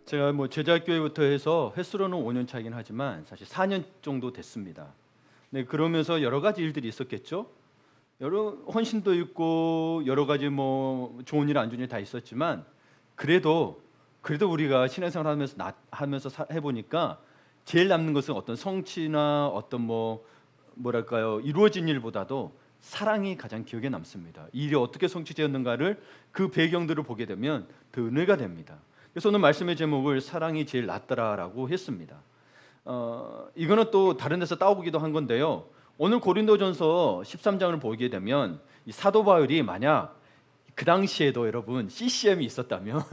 제가 뭐 제자교회부터 해서 횟수로는 5년 차이긴 하지만 사실 4년 정도 됐습니다. 네, 그러면서 여러 가지 일들이 있었겠죠. 여러 헌신도 있고 여러 가지 뭐 좋은 일 안 좋은 일 다 있었지만 그래도 우리가 신앙생활 하면서 해보니까 제일 남는 것은 어떤 성취나 어떤 뭐랄까요 이루어진 일보다도 사랑이 가장 기억에 남습니다. 이 일이 어떻게 성취되었는가를 그 배경들을 보게 되면 더 은혜가 됩니다. 그래서 오늘 말씀의 제목을 사랑이 제일 낫더라라고 했습니다. 이거는 또 다른 데서 따오기도 한 건데요. 오늘 고린도전서 13장을 보게 되면 이 사도 바울이 만약 그 당시에도 여러분 CCM이 있었다면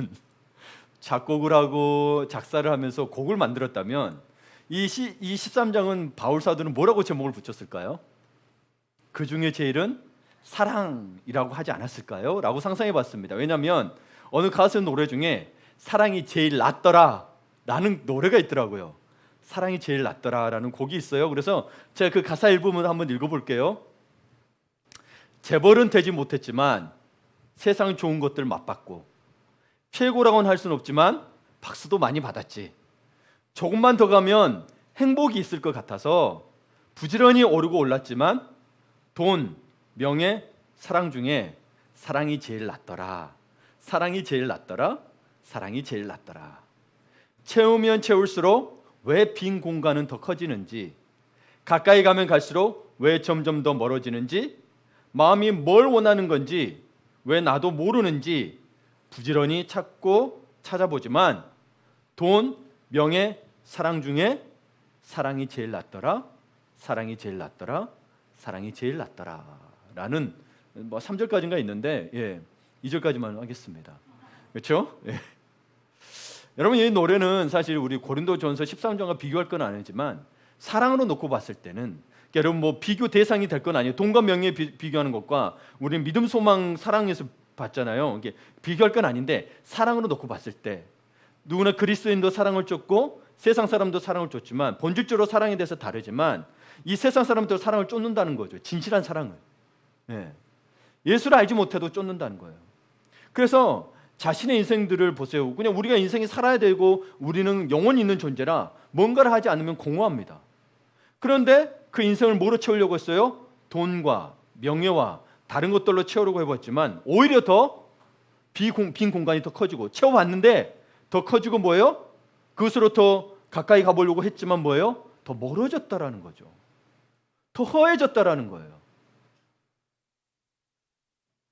작곡을 하고 작사를 하면서 곡을 만들었다면 이 13장은 바울 사도는 뭐라고 제목을 붙였을까요? 그 중에 제일은 사랑이라고 하지 않았을까요? 라고 상상해 봤습니다. 왜냐하면 어느 가수 노래 중에 사랑이 제일 낫더라 라는 노래가 있더라고요. 사랑이 제일 낫더라 라는 곡이 있어요. 그래서 제가 그 가사 일부분 한번 읽어볼게요. 재벌은 되지 못했지만 세상 좋은 것들 맛봤고 최고라고는 할 수는 없지만 박수도 많이 받았지. 조금만 더 가면 행복이 있을 것 같아서 부지런히 오르고 올랐지만 돈, 명예, 사랑 중에 사랑이 제일 낫더라. 사랑이 제일 낫더라. 사랑이 제일 낫더라. 채우면 채울수록 왜 빈 공간은 더 커지는지, 가까이 가면 갈수록 왜 점점 더 멀어지는지, 마음이 뭘 원하는 건지 왜 나도 모르는지 부지런히 찾고 찾아보지만 돈, 명예, 사랑 중에 사랑이 제일 낫더라. 사랑이 제일 낫더라. 사랑이 제일 낫더라 라는 3절까지인가 있는데 2절까지만 하겠습니다. 그렇죠? 여러분 이 노래는 사실 우리 고린도전서 13장과 비교할 건 아니지만 사랑으로 놓고 봤을 때는 여러분 비교 대상이 될 건 아니에요. 돈과 명예에 비교하는 것과 우리는 믿음, 소망, 사랑에서 봤잖아요. 이게 비교할 건 아닌데 사랑으로 놓고 봤을 때 누구나 그리스도인도 사랑을 쫓고 세상 사람도 사랑을 쫓지만 본질적으로 사랑에 대해서 다르지만 이 세상 사람들 사랑을 쫓는다는 거죠. 진실한 사랑을. 예수를 알지 못해도 쫓는다는 거예요. 그래서 자신의 인생들을 보세요. 그냥 우리가 인생이 살아야 되고 우리는 영원히 있는 존재라 뭔가를 하지 않으면 공허합니다. 그런데 그 인생을 뭐로 채우려고 했어요? 돈과 명예와 다른 것들로 채우려고 해봤지만 오히려 더 빈 공간이 더 커지고 채워봤는데 더 커지고 뭐예요? 그것으로 더 가까이 가보려고 했지만 뭐예요? 더 멀어졌다라는 거죠. 더 허해졌다라는 거예요.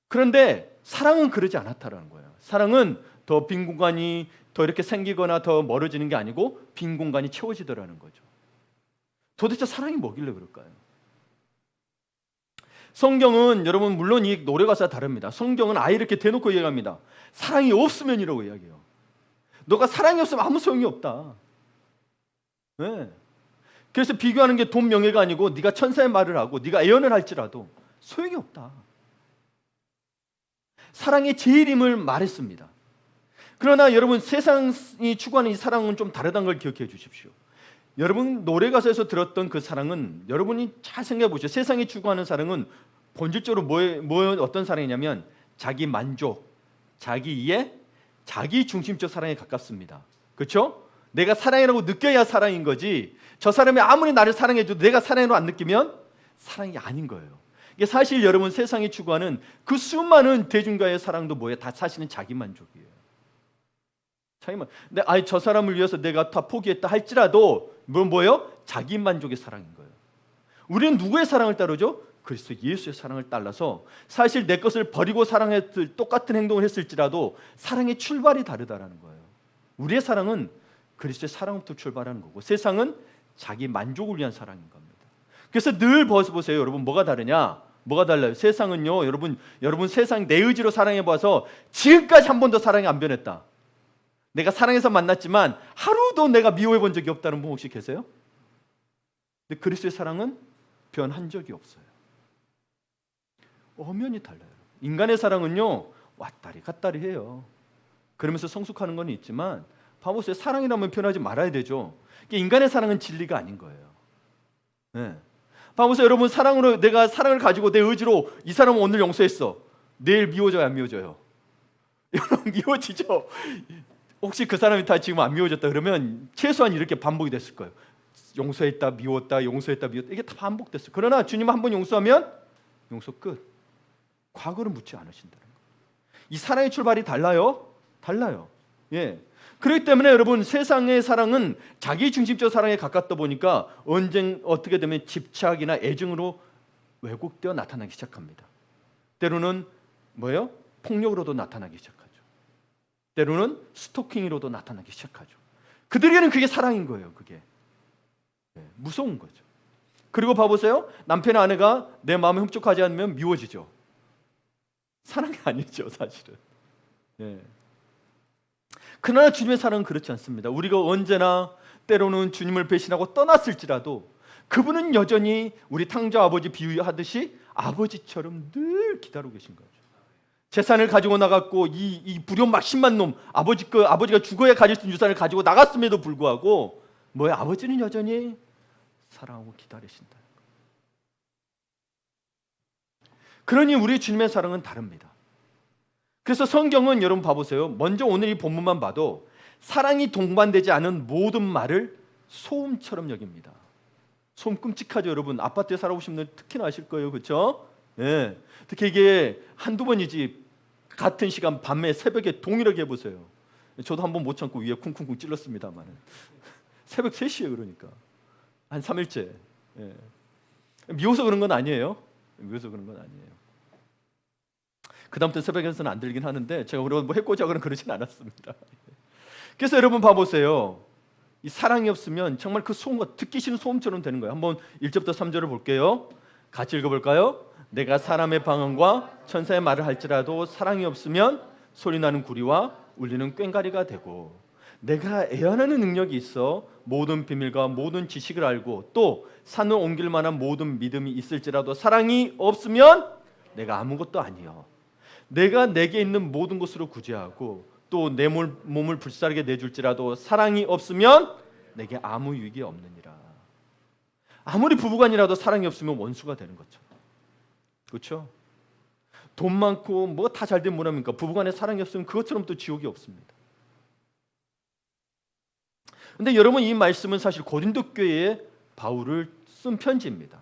그런데 사랑은 그러지 않았다라는 거예요. 사랑은 더 빈 공간이 더 이렇게 생기거나 더 멀어지는 게 아니고 빈 공간이 채워지더라는 거죠. 도대체 사랑이 뭐길래 그럴까요? 성경은 여러분 물론 이 노래 가사가 다릅니다. 성경은 아예 이렇게 대놓고 얘기합니다. 사랑이 없으면이라고 이야기해요. 너가 사랑이 없으면 아무 소용이 없다. 그래서 비교하는 게 돈, 명예가 아니고 네가 천사의 말을 하고 네가 예언을 할지라도 소용이 없다. 사랑의 제일임을 말했습니다. 그러나 여러분 세상이 추구하는 이 사랑은 좀 다르다는 걸 기억해 주십시오. 여러분 노래 가사에서 들었던 그 사랑은 여러분이 잘 생각해 보시죠. 세상이 추구하는 사랑은 본질적으로 어떤 사랑이냐면 자기 만족, 자기 이해, 자기 중심적 사랑에 가깝습니다. 그렇죠? 내가 사랑이라고 느껴야 사랑인 거지 저 사람이 아무리 나를 사랑해줘도 내가 사랑으로 안 느끼면 사랑이 아닌 거예요. 이게 사실 여러분 세상이 추구하는 그 수많은 대중가의 사랑도 뭐예요? 다 사실은 자기 만족이에요. 자기만. 근데 저 사람을 위해서 내가 다 포기했다 할지라도 뭐예요? 자기 만족의 사랑인 거예요. 우리는 누구의 사랑을 따르죠? 그리스도 예수의 사랑을 따라서 사실 내 것을 버리고 사랑했을 똑같은 행동을 했을지라도 사랑의 출발이 다르다라는 거예요. 우리의 사랑은 그리스도의 사랑부터 출발하는 거고 세상은 자기 만족을 위한 사랑인 겁니다. 그래서 늘 보세요. 여러분 뭐가 다르냐? 뭐가 달라요? 세상은요. 여러분 세상 내 의지로 사랑해 봐서 지금까지 한 번도 사랑이 안 변했다. 내가 사랑해서 만났지만 하루도 내가 미워해 본 적이 없다는 분 혹시 계세요? 근데 그리스도의 사랑은 변한 적이 없어요. 엄연히 달라요. 인간의 사랑은요. 왔다리 갔다리 해요. 그러면서 성숙하는 건 있지만 봐보세요. 사랑이라면 변하지 말아야 되죠. 인간의 사랑은 진리가 아닌 거예요. 봐보세요. 여러분 사랑으로 내가 사랑을 가지고 내 의지로 이 사람은 오늘 용서했어. 내일 미워져요 안 미워져요? 여러분 미워지죠. 혹시 그 사람이 다 지금 안 미워졌다 그러면 최소한 이렇게 반복이 됐을 거예요. 용서했다, 미웠다, 용서했다, 미웠다. 이게 다 반복됐어요. 그러나 주님 한 번 용서하면 용서 끝. 과거를 묻지 않으신다는 거예요. 이 사랑의 출발이 달라요. 예. 그렇기 때문에 여러분, 세상의 사랑은 자기 중심적 사랑에 가깝다 보니까 언젠 어떻게 되면 집착이나 애증으로 왜곡되어 나타나기 시작합니다. 때로는 뭐예요? 폭력으로도 나타나기 시작하죠. 때로는 스토킹으로도 나타나기 시작하죠. 그들에게는 그게 사랑인 거예요. 그게 무서운 거죠. 그리고 봐보세요. 남편 아내가 내 마음에 흡족하지 않으면 미워지죠. 사랑이 아니죠, 사실은. 예. 그러나 주님의 사랑은 그렇지 않습니다. 우리가 언제나 때로는 주님을 배신하고 떠났을지라도 그분은 여전히 우리 탕자 아버지 비유하듯이 아버지처럼 늘 기다리고 계신 거죠. 재산을 가지고 나갔고 이 불효막심한 놈 아버지가 죽어야 가질 수 있는 유산을 가지고 나갔음에도 불구하고 뭐야, 아버지는 여전히 사랑하고 기다리신다. 그러니 우리 주님의 사랑은 다릅니다. 그래서 성경은 여러분 봐보세요. 먼저 오늘 이 본문만 봐도 사랑이 동반되지 않은 모든 말을 소음처럼 여깁니다. 소음 끔찍하죠, 여러분. 아파트에 살아보신 분들 특히나 아실 거예요, 그렇죠? 예. 특히 이게 한두 번이지 같은 시간 밤에 새벽에 동일하게 해보세요. 저도 한번 못 참고 위에 쿵쿵쿵 찔렀습니다만 새벽 3시에 그러니까 한 3일째. 예. 미워서 그런 건 아니에요. 미워서 그런 건 아니에요. 그 다음부터 새벽에서는 안 들긴 하는데 제가 뭐 해코지하거나 그러진 않았습니다. 그래서 여러분 봐보세요. 이 사랑이 없으면 정말 그 소음과 듣기 싫은 소음처럼 되는 거예요. 한번 1절부터 3절을 볼게요. 같이 읽어볼까요? 내가 사람의 방언과 천사의 말을 할지라도 사랑이 없으면 소리나는 구리와 울리는 꽹과리가 되고, 내가 애언하는 능력이 있어 모든 비밀과 모든 지식을 알고 또 산을 옮길 만한 모든 믿음이 있을지라도 사랑이 없으면 내가 아무것도 아니요. 내가 내게 있는 모든 것으로 구제하고 또 내 몸을 불사르게 내줄지라도 사랑이 없으면 내게 아무 유익이 없느니라. 아무리 부부간이라도 사랑이 없으면 원수가 되는 것처럼, 그렇죠? 돈 많고 뭐 다 잘된 뭐랍니까? 부부간에 사랑이 없으면 그것처럼 또 지옥이 없습니다. 근데 여러분, 이 말씀은 사실 고린도 교회에 바울을 쓴 편지입니다.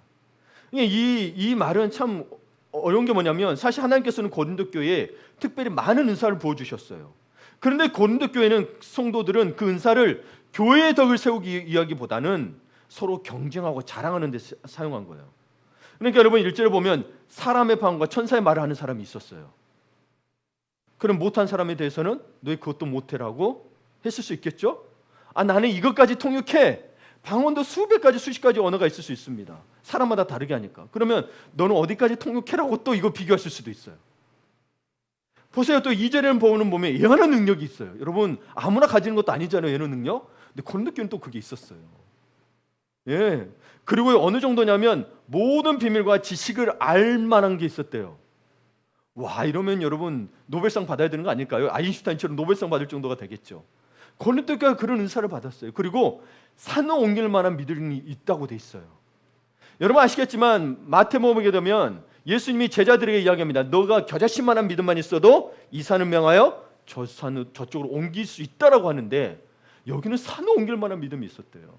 이 말은 참 어려운 게 뭐냐면 사실 하나님께서는 고린도 교회에 특별히 많은 은사를 부어주셨어요. 그런데 고린도 교회는 성도들은 그 은사를 교회의 덕을 세우기 위하기보다는 서로 경쟁하고 자랑하는 데 사용한 거예요. 그러니까 여러분 1절에 보면 사람의 방언과 천사의 말을 하는 사람이 있었어요. 그럼 못한 사람에 대해서는 너희 그것도 못해라고 했을 수 있겠죠? 나는 이것까지 통역해. 방언도 수백 가지 수십 가지 언어가 있을 수 있습니다. 사람마다 다르게 하니까. 그러면 너는 어디까지 통역해라고 또 이거 비교하실 수도 있어요. 보세요. 또 2절에는 보면 예언의 능력이 있어요. 여러분 아무나 가지는 것도 아니잖아요, 예언의 능력. 근데 고린도 교회는 또 그게 있었어요. 예. 그리고 어느 정도냐면 모든 비밀과 지식을 알 만한 게 있었대요. 와, 이러면 여러분 노벨상 받아야 되는 거 아닐까요? 아인슈타인처럼 노벨상 받을 정도가 되겠죠. 고린도 교회가 그런 은사를 받았어요. 그리고 산을 옮길 만한 믿음이 있다고 돼 있어요. 여러분 아시겠지만 마태복음에 되면 예수님이 제자들에게 이야기합니다. 너가 겨자씨만한 믿음만 있어도 이 산을 명하여 저 산을 저쪽으로 옮길 수 있다라고 하는데 여기는 산을 옮길 만한 믿음이 있었대요.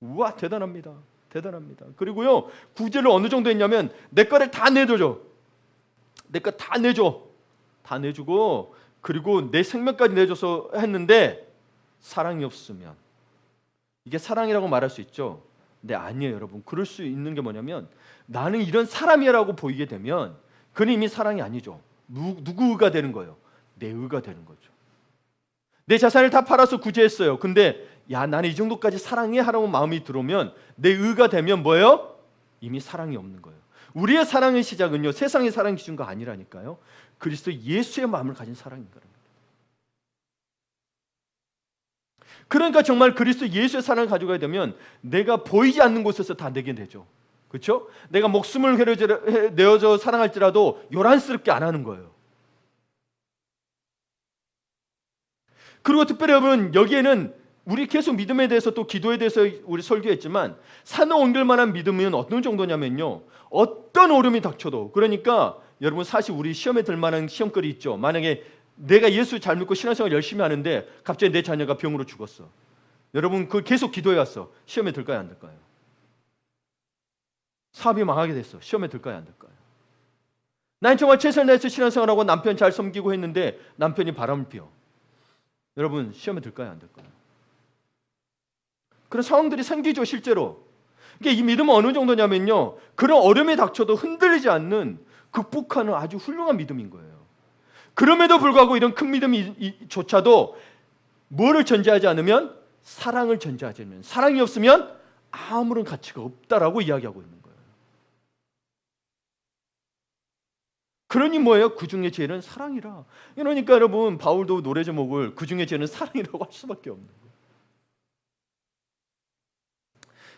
우와, 대단합니다. 대단합니다. 그리고요 9절을 어느 정도 했냐면 내 거를 다 내줘줘. 내 거 다 내줘. 다 내주고 그리고 내 생명까지 내줘서 했는데 사랑이 없으면, 이게 사랑이라고 말할 수 있죠. 근데 아니에요, 여러분. 그럴 수 있는 게 뭐냐면 나는 이런 사람이라고 보이게 되면 그는 이미 사랑이 아니죠. 누구 의가 되는 거예요? 내 의가 되는 거죠. 내 자산을 다 팔아서 구제했어요. 근데 야, 나는 이 정도까지 사랑해 하라고 마음이 들어오면 내 의가 되면 뭐예요? 이미 사랑이 없는 거예요. 우리의 사랑의 시작은요 세상의 사랑 기준과 아니라니까요. 그리스도 예수의 마음을 가진 사랑인 겁니다. 그러니까 정말 그리스도 예수의 사랑을 가져가야 되면 내가 보이지 않는 곳에서 다 내게 되죠. 그렇죠? 내가 목숨을 내어줘 사랑할지라도 요란스럽게 안 하는 거예요. 그리고 특별히 여러분 여기에는 우리 계속 믿음에 대해서 또 기도에 대해서 우리 설교했지만 산을 옮길 만한 믿음은 어떤 정도냐면요, 어떤 어려움이 닥쳐도, 그러니까 여러분 사실 우리 시험에 들 만한 시험거리 있죠. 만약에 내가 예수 잘 믿고 신앙생활 열심히 하는데 갑자기 내 자녀가 병으로 죽었어. 여러분 그걸 계속 기도해 왔어. 시험에 들까요 안 들까요? 사업이 망하게 됐어. 시험에 들까요 안 들까요? 난 정말 최선을 다해서 신앙생활하고 남편 잘 섬기고 했는데 남편이 바람을 피워. 여러분 시험에 들까요 안 들까요? 그런 상황들이 생기죠 실제로. 이게 이 믿음은 어느 정도냐면요, 그런 어려움이 닥쳐도 흔들리지 않는, 극복하는 아주 훌륭한 믿음인 거예요. 그럼에도 불구하고 이런 큰 믿음조차도 뭐를 전제하지 않으면? 사랑을 전제하지 않으면, 사랑이 없으면 아무런 가치가 없다라고 이야기하고 있는 거예요. 그러니 뭐예요? 그 중에 제일은 사랑이라. 그러니까 여러분 바울도 노래 제목을 그 중에 제일은 사랑이라고 할 수밖에 없는 거예요.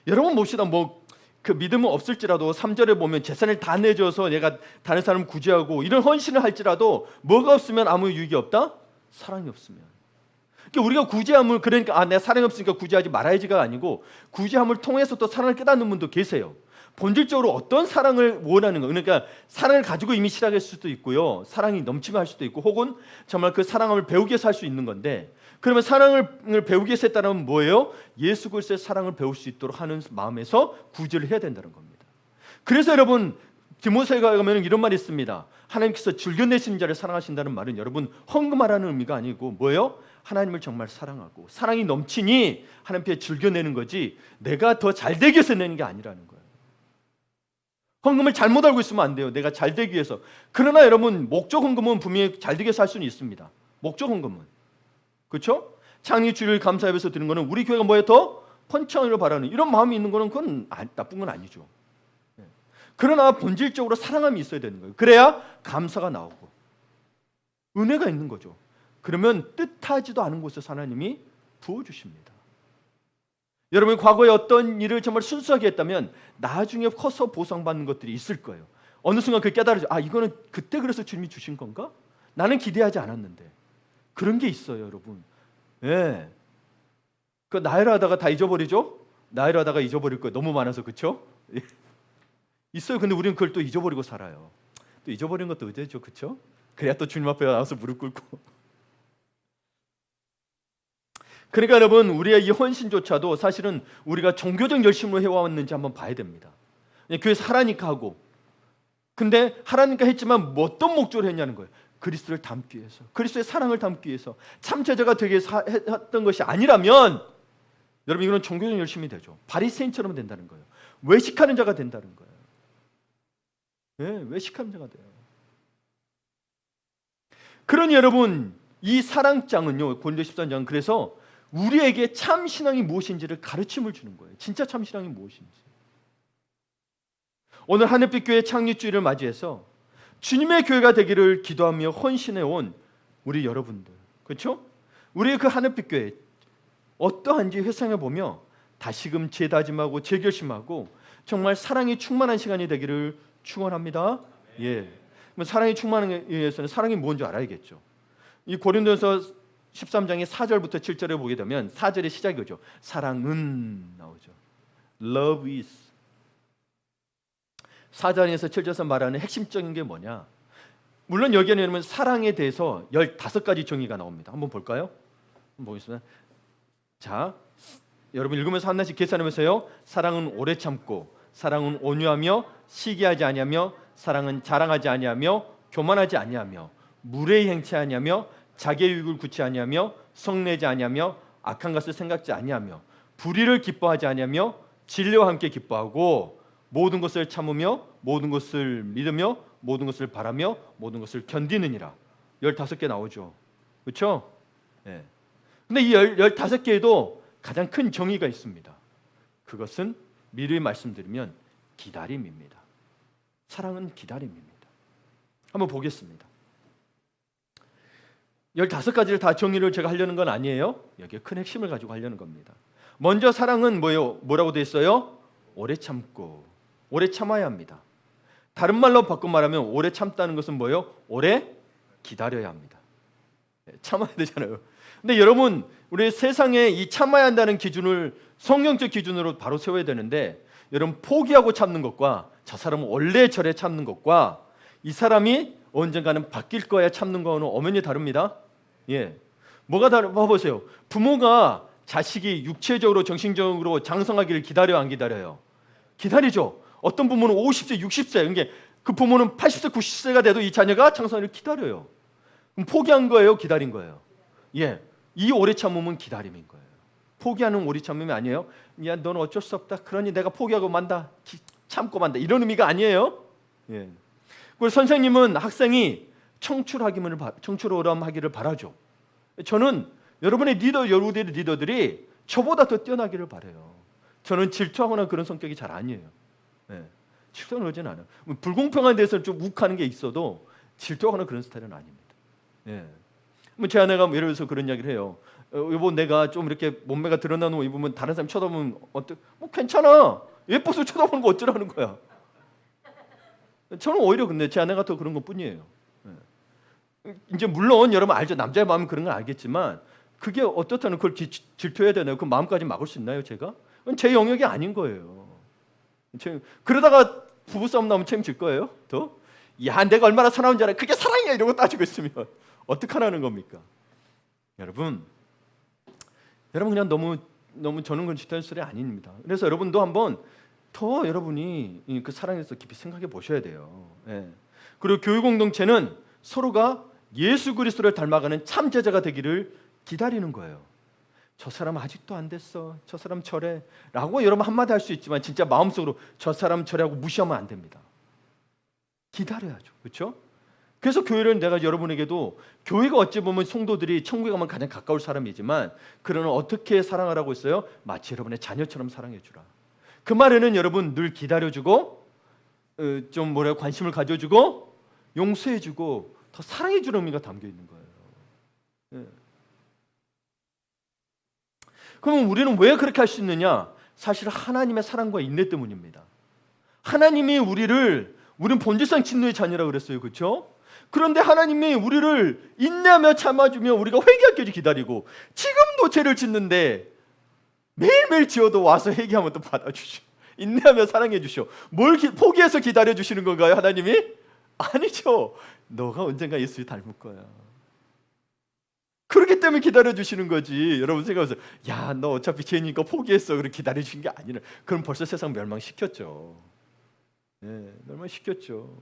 여러분 봅시다. 그 믿음은 없을지라도 3절에 보면 재산을 다 내줘서 내가 다른 사람을 구제하고 이런 헌신을 할지라도 뭐가 없으면 아무 유익이 없다? 사랑이 없으면. 그러니까 우리가 구제함을, 그러니까 내가 사랑이 없으니까 구제하지 말아야지가 아니고, 구제함을 통해서 또 사랑을 깨닫는 분도 계세요. 본질적으로 어떤 사랑을 원하는 거, 그러니까 사랑을 가지고 이미 시작할 수도 있고요, 사랑이 넘치면 할 수도 있고, 혹은 정말 그 사랑함을 배우기 위해서 할 수 있는 건데, 그러면 사랑을 배우기 위해서 했다는 뭐예요? 예수 그리스도의 사랑을 배울 수 있도록 하는 마음에서 구제를 해야 된다는 겁니다. 그래서 여러분 디모데후서에 가면 이런 말이 있습니다. 하나님께서 즐겨내시는 자를 사랑하신다는 말은 여러분 헌금하라는 의미가 아니고 뭐예요? 하나님을 정말 사랑하고 사랑이 넘치니 하나님께 즐겨내는 거지, 내가 더 잘되기 위해서 내는 게 아니라는 거예요. 헌금을 잘못 알고 있으면 안 돼요. 내가 잘되기 위해서. 그러나 여러분 목적 헌금은 분명히 잘되기 위해서 할 수는 있습니다. 목적 헌금은. 그렇죠? 창의 주를 감사하면서 드는 거는 우리 교회가 뭐에 더 번창을 바라는 이런 마음이 있는 거는 그건 나쁜 건 아니죠. 그러나 본질적으로 사랑함이 있어야 되는 거예요. 그래야 감사가 나오고 은혜가 있는 거죠. 그러면 뜻하지도 않은 곳에서 하나님이 부어주십니다. 여러분 과거에 어떤 일을 정말 순수하게 했다면 나중에 커서 보상받는 것들이 있을 거예요. 어느 순간 그 깨달아져, 이거는 그때 그래서 주님이 주신 건가? 나는 기대하지 않았는데. 그런 게 있어요, 여러분. 예. 그 나이를 하다가 다 잊어버리죠? 나이를 하다가 잊어버릴 거예요. 너무 많아서, 그렇죠? 있어요. 근데 우리는 그걸 또 잊어버리고 살아요. 또 잊어버리는 것도 의제죠, 그렇죠? 그래야 또 주님 앞에 나와서 무릎 꿇고. 그러니까 여러분 우리의 이 헌신조차도 사실은 우리가 종교적 열심으로 해왔는지 한번 봐야 됩니다. 교회에서 하라니까 하고, 근데 하라니까 했지만 어떤 목적으로 했냐는 거예요. 그리스도를 담기 위해서, 그리스도의 사랑을 담기 위해서 참 제자가 되게 했던 것이 아니라면 여러분 이거는 종교적 열심이 되죠. 바리새인처럼 된다는 거예요. 외식하는 자가 된다는 거예요. 네, 외식하는 자가 돼요. 그러니 여러분 이 사랑장은요, 고린도 13장은 그래서 우리에게 참 신앙이 무엇인지를 가르침을 주는 거예요. 진짜 참 신앙이 무엇인지. 오늘 하늘빛 교회 창립주일을 맞이해서 주님의 교회가 되기를 기도하며 헌신해 온 우리 여러분들, 그렇죠? 우리 그 하늘빛 교회 어떠한지 회상해 보며 다시금 재다짐하고 재결심하고 정말 사랑이 충만한 시간이 되기를 축원합니다. 예. 사랑이 충만하기 위해서는 사랑이 뭔지 알아야겠죠. 이 고린도서 13장의 4절부터 7절에 보게 되면 4절의 시작이죠. 사랑은 나오죠. Love is. 4절에서 7절에서 말하는 핵심적인 게 뭐냐? 물론 여기에는 사랑에 대해서 15가지 정의가 나옵니다. 한번 볼까요? 한번 보겠습니다. 자, 여러분 읽으면서 하나씩 계산하면서요. 사랑은 오래 참고, 사랑은 온유하며 시기하지 아니하며, 사랑은 자랑하지 아니하며 교만하지 아니하며, 무례히 행치 아니하며, 자기의 유익을 구치 아니하며, 성내지 아니하며, 악한 것을 생각지 아니하며, 불의를 기뻐하지 아니하며, 진리와 함께 기뻐하고, 모든 것을 참으며, 모든 것을 믿으며, 모든 것을 바라며, 모든 것을 견디느니라. 15개 나오죠. 그렇죠? 네. 근데 이 15개에도 가장 큰 정의가 있습니다. 그것은 미리 말씀드리면 기다림입니다. 사랑은 기다림입니다. 한번 보겠습니다. 15가지를 다 정의를 제가 하려는 건 아니에요. 여기에 큰 핵심을 가지고 하려는 겁니다. 먼저 사랑은 뭐라고 돼 있어요? 오래 참고, 오래 참아야 합니다. 다른 말로 바꿔 말하면 오래 참다는 것은 뭐예요? 오래 기다려야 합니다. 참아야 되잖아요. 근데 여러분 우리 세상에 이 참아야 한다는 기준을 성경적 기준으로 바로 세워야 되는데, 여러분 포기하고 참는 것과 저 사람은 원래 저래 참는 것과 이 사람이 언젠가는 바뀔 거야. 참는 거는 엄연히 다릅니다. 예, 뭐가 다른? 봐보세요. 부모가 자식이 육체적으로 정신적으로 장성하기를 기다려 안 기다려요? 기다리죠. 어떤 부모는 50세, 60세, 이게 그 부모는 80세, 90세가 돼도 이 자녀가 장성하기를 기다려요. 그럼 포기한 거예요? 기다린 거예요? 예, 이 오래 참음은 기다림인 거예요. 포기하는 오래 참음이 아니에요. 야, 너는 어쩔 수 없다. 그러니 내가 포기하고 만다. 참고 만다. 이런 의미가 아니에요. 예. 그리고 선생님은 학생이 청출오람하기를 바라죠. 저는 여러분의 리더, 여러분의 리더들이 저보다 더 뛰어나기를 바라요. 저는 질투하거나 그런 성격이 잘 아니에요. 예. 질투는 그러진 않아요. 불공평한 데서 좀 욱하는 게 있어도 질투하거나 그런 스타일은 아닙니다. 예. 제 아내가 예를 들어서 그런 이야기를 해요. 여보, 내가 좀 이렇게 몸매가 드러나는 옷 입으면 다른 사람 쳐다보면 괜찮아. 예뻐서 쳐다보는 거 어쩌라는 거야. 저는 오히려 근데 제 아내가 더 그런 것뿐이에요. 이제 물론 여러분 알죠. 남자의 마음은 그런 건 알겠지만 그게 어떻다는 그걸 질투해야 되나요? 그 마음까지 막을 수 있나요, 제가? 그건 제 영역이 아닌 거예요. 그러다가 부부싸움 나면 책임질 거예요? 더? 야, 내가 얼마나 사랑하는 줄 알아? 그게 사랑이야 이러고 따지고 있으면 어떡하라는 겁니까? 여러분 그냥 너무 저는 그런 질투할 소리 아닙니다. 그래서 여러분도 한번 더 여러분이 그 사랑에 대해서 깊이 생각해 보셔야 돼요. 예. 그리고 교육 공동체는 서로가 예수 그리스도를 닮아가는 참 제자가 되기를 기다리는 거예요. 저 사람 아직도 안 됐어. 저 사람 저래. 라고 여러분 한마디 할 수 있지만 진짜 마음속으로 저 사람 저래하고 무시하면 안 됩니다. 기다려야죠. 그렇죠? 그래서 교회는 내가 여러분에게도 교회가 어찌 보면 성도들이 천국에 가면 가장 가까울 사람이지만 그러나 어떻게 사랑하라고 했어요? 마치 여러분의 자녀처럼 사랑해 주라. 그 말에는 여러분 늘 기다려주고 좀 관심을 가져주고 용서해주고 더 사랑해주는 의미가 담겨 있는 거예요. 예. 그러면 우리는 왜 그렇게 할 수 있느냐? 사실 하나님의 사랑과 인내 때문입니다. 하나님이 우리는 본질상 진노의 자녀라고 그랬어요. 그렇죠? 그런데 하나님이 우리를 인내하며 참아주며 우리가 회개하기까지 기다리고 지금도 죄를 짓는데 매일매일 지어도 와서 회개하면 또 받아주시오. 인내하며 사랑해 주시오. 뭘 포기해서 기다려 주시는 건가요? 하나님이? 아니죠. 너가 언젠가 예수를 닮을 거야. 그렇기 때문에 기다려 주시는 거지. 여러분 생각하세요. 야, 너 어차피 죄니까 포기했어. 그렇게 기다려 주신 게 아니라 그럼 벌써 세상 멸망시켰죠. 네, 멸망시켰죠.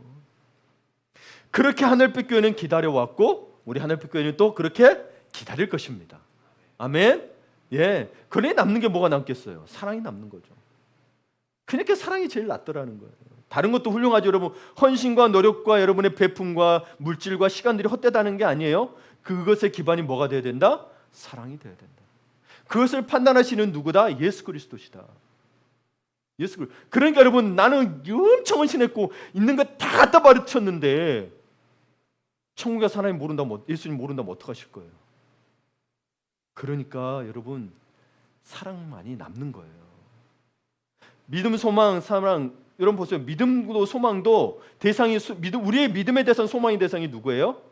그렇게 하늘빛 교회는 기다려왔고 우리 하늘빛 교회는 또 그렇게 기다릴 것입니다. 아멘. 예, 그러니 남는 게 뭐가 남겠어요? 사랑이 남는 거죠. 그러니까 사랑이 제일 낫더라는 거예요. 다른 것도 훌륭하죠. 여러분 헌신과 노력과 여러분의 배품과 물질과 시간들이 헛되다는 게 아니에요. 그것의 기반이 뭐가 돼야 된다? 사랑이 돼야 된다. 그것을 판단하시는 누구다? 예수 그리스도시다. 예수 그리스도. 그러니까 여러분 나는 엄청 헌신했고 있는 거 다 갖다 바쳤는데 천국에 하나님 모른다면 예수님 모른다면 어떡하실 거예요? 그러니까 여러분 사랑만이 남는 거예요. 믿음, 소망, 사랑. 여러분 보세요. 믿음도 소망도 대상이 우리의 믿음의 대상, 소망의 대상이 누구예요?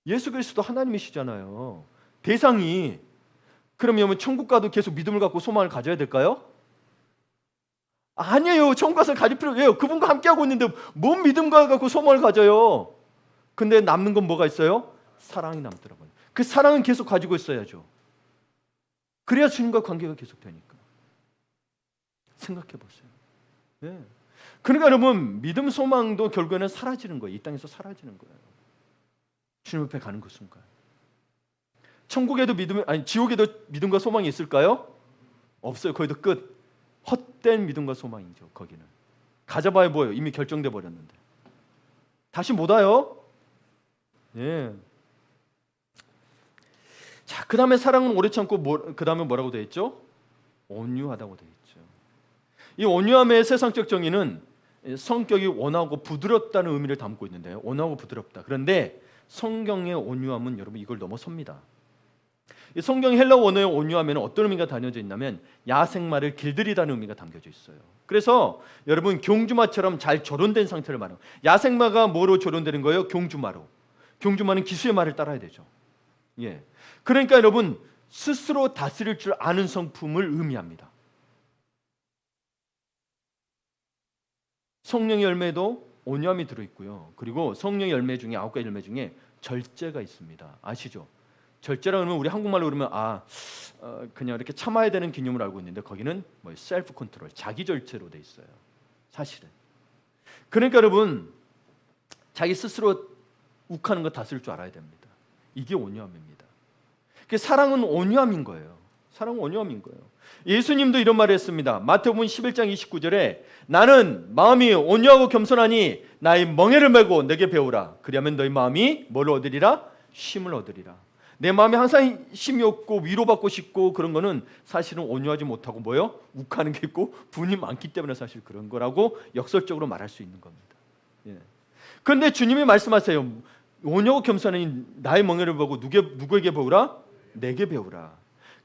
예수 그리스도 하나님이시잖아요. 대상이. 그러면 천국 가도 계속 믿음을 갖고 소망을 가져야 될까요? 아니에요. 천국 가서 가질 필요 없어요. 그분과 함께하고 있는데 뭔 믿음과 갖고 소망을 가져요? 근데 남는 건 뭐가 있어요? 사랑이 남더라고요. 그 사랑은 계속 가지고 있어야죠. 그래야 주님과 관계가 계속 되니까. 생각해 보세요. 네. 그러니까 여러분 믿음, 소망도 결국에는 사라지는 거예요. 이 땅에서 사라지는 거예요. 주님 앞에 가는 그 순간. 천국에도 지옥에도 믿음과 소망이 있을까요? 없어요. 거기도 끝. 헛된 믿음과 소망이죠. 거기는 가져봐야 뭐예요? 이미 결정돼 버렸는데 다시 못 와요. 예. 자, 그 다음에 사랑은 오래 참고 그 다음에 뭐라고 되어 있죠? 온유하다고 되어 있죠. 이 온유함의 세상적 정의는 성격이 온화하고 부드럽다는 의미를 담고 있는데요. 온화하고 부드럽다. 그런데 성경의 온유함은 여러분 이걸 넘어섭니다. 이 성경 헬라어 원어의 온유함에는 어떤 의미가 담겨져 있냐면 야생마를 길들이다는 의미가 담겨져 있어요. 그래서 여러분 경주마처럼 잘 조련된 상태를 말해요. 야생마가 뭐로 조련되는 거예요? 경주마로. 경주마는 기수의 말을 따라야 되죠. 예. 그러니까 여러분 스스로 다스릴 줄 아는 성품을 의미합니다. 성령의 열매도 온유함이 들어있고요. 그리고 성령의 열매 중에 9가지 열매 중에 절제가 있습니다. 아시죠? 절제라 그러면 우리 한국말로 그러면 그냥 이렇게 참아야 되는 개념을 알고 있는데 거기는 뭐 셀프 컨트롤, 자기 절제로 돼 있어요. 사실은. 그러니까 여러분 자기 스스로 욱하는 거 다스릴 줄 알아야 됩니다. 이게 온유함입니다. 사랑은 온유함인 거예요. 사랑은 온유함인 거예요. 예수님도 이런 말을 했습니다. 마태복음 11장 29절에 나는 마음이 온유하고 겸손하니 나의 멍에를 메고 내게 배우라. 그리하면 너희 마음이 뭘 얻으리라? 쉼을 얻으리라. 내 마음이 항상 쉼이 없고 위로받고 싶고 그런 거는 사실은 온유하지 못하고 뭐요? 욱하는 게 있고 분이 많기 때문에 사실 그런 거라고 역설적으로 말할 수 있는 겁니다. 예. 그런데 주님이 말씀하세요. 온유하고 겸손하니 나의 멍에를 보고 누구에게 배우라? 내게 배우라.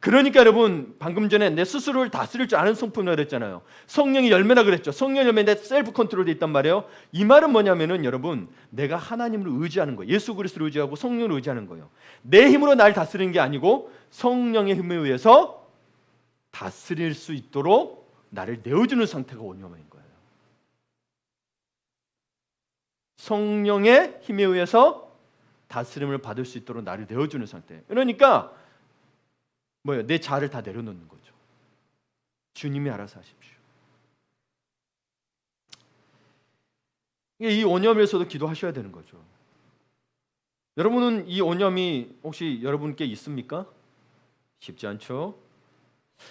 그러니까 여러분 방금 전에 내 스스로를 다스릴 줄 아는 성품이라고 그랬잖아요. 성령의 열매라 그랬죠. 성령의 열매인데 셀프 컨트롤이 있단 말이에요. 이 말은 뭐냐면은 여러분 내가 하나님을 의지하는 거예요. 예수 그리스도를 의지하고 성령을 의지하는 거예요. 내 힘으로 날 다스리는 게 아니고 성령의 힘에 의해서 다스릴 수 있도록 나를 내어주는 상태가 온유함인 거예요. 성령의 힘에 의해서 다스림을 받을 수 있도록 나를 내어주는 상태. 그러니까 뭐예요? 내 자아를 다 내려놓는 거죠. 주님이 알아서 하십시오. 이 온유함에서도 기도하셔야 되는 거죠. 여러분은 이 온유함이 혹시 여러분께 있습니까? 쉽지 않죠.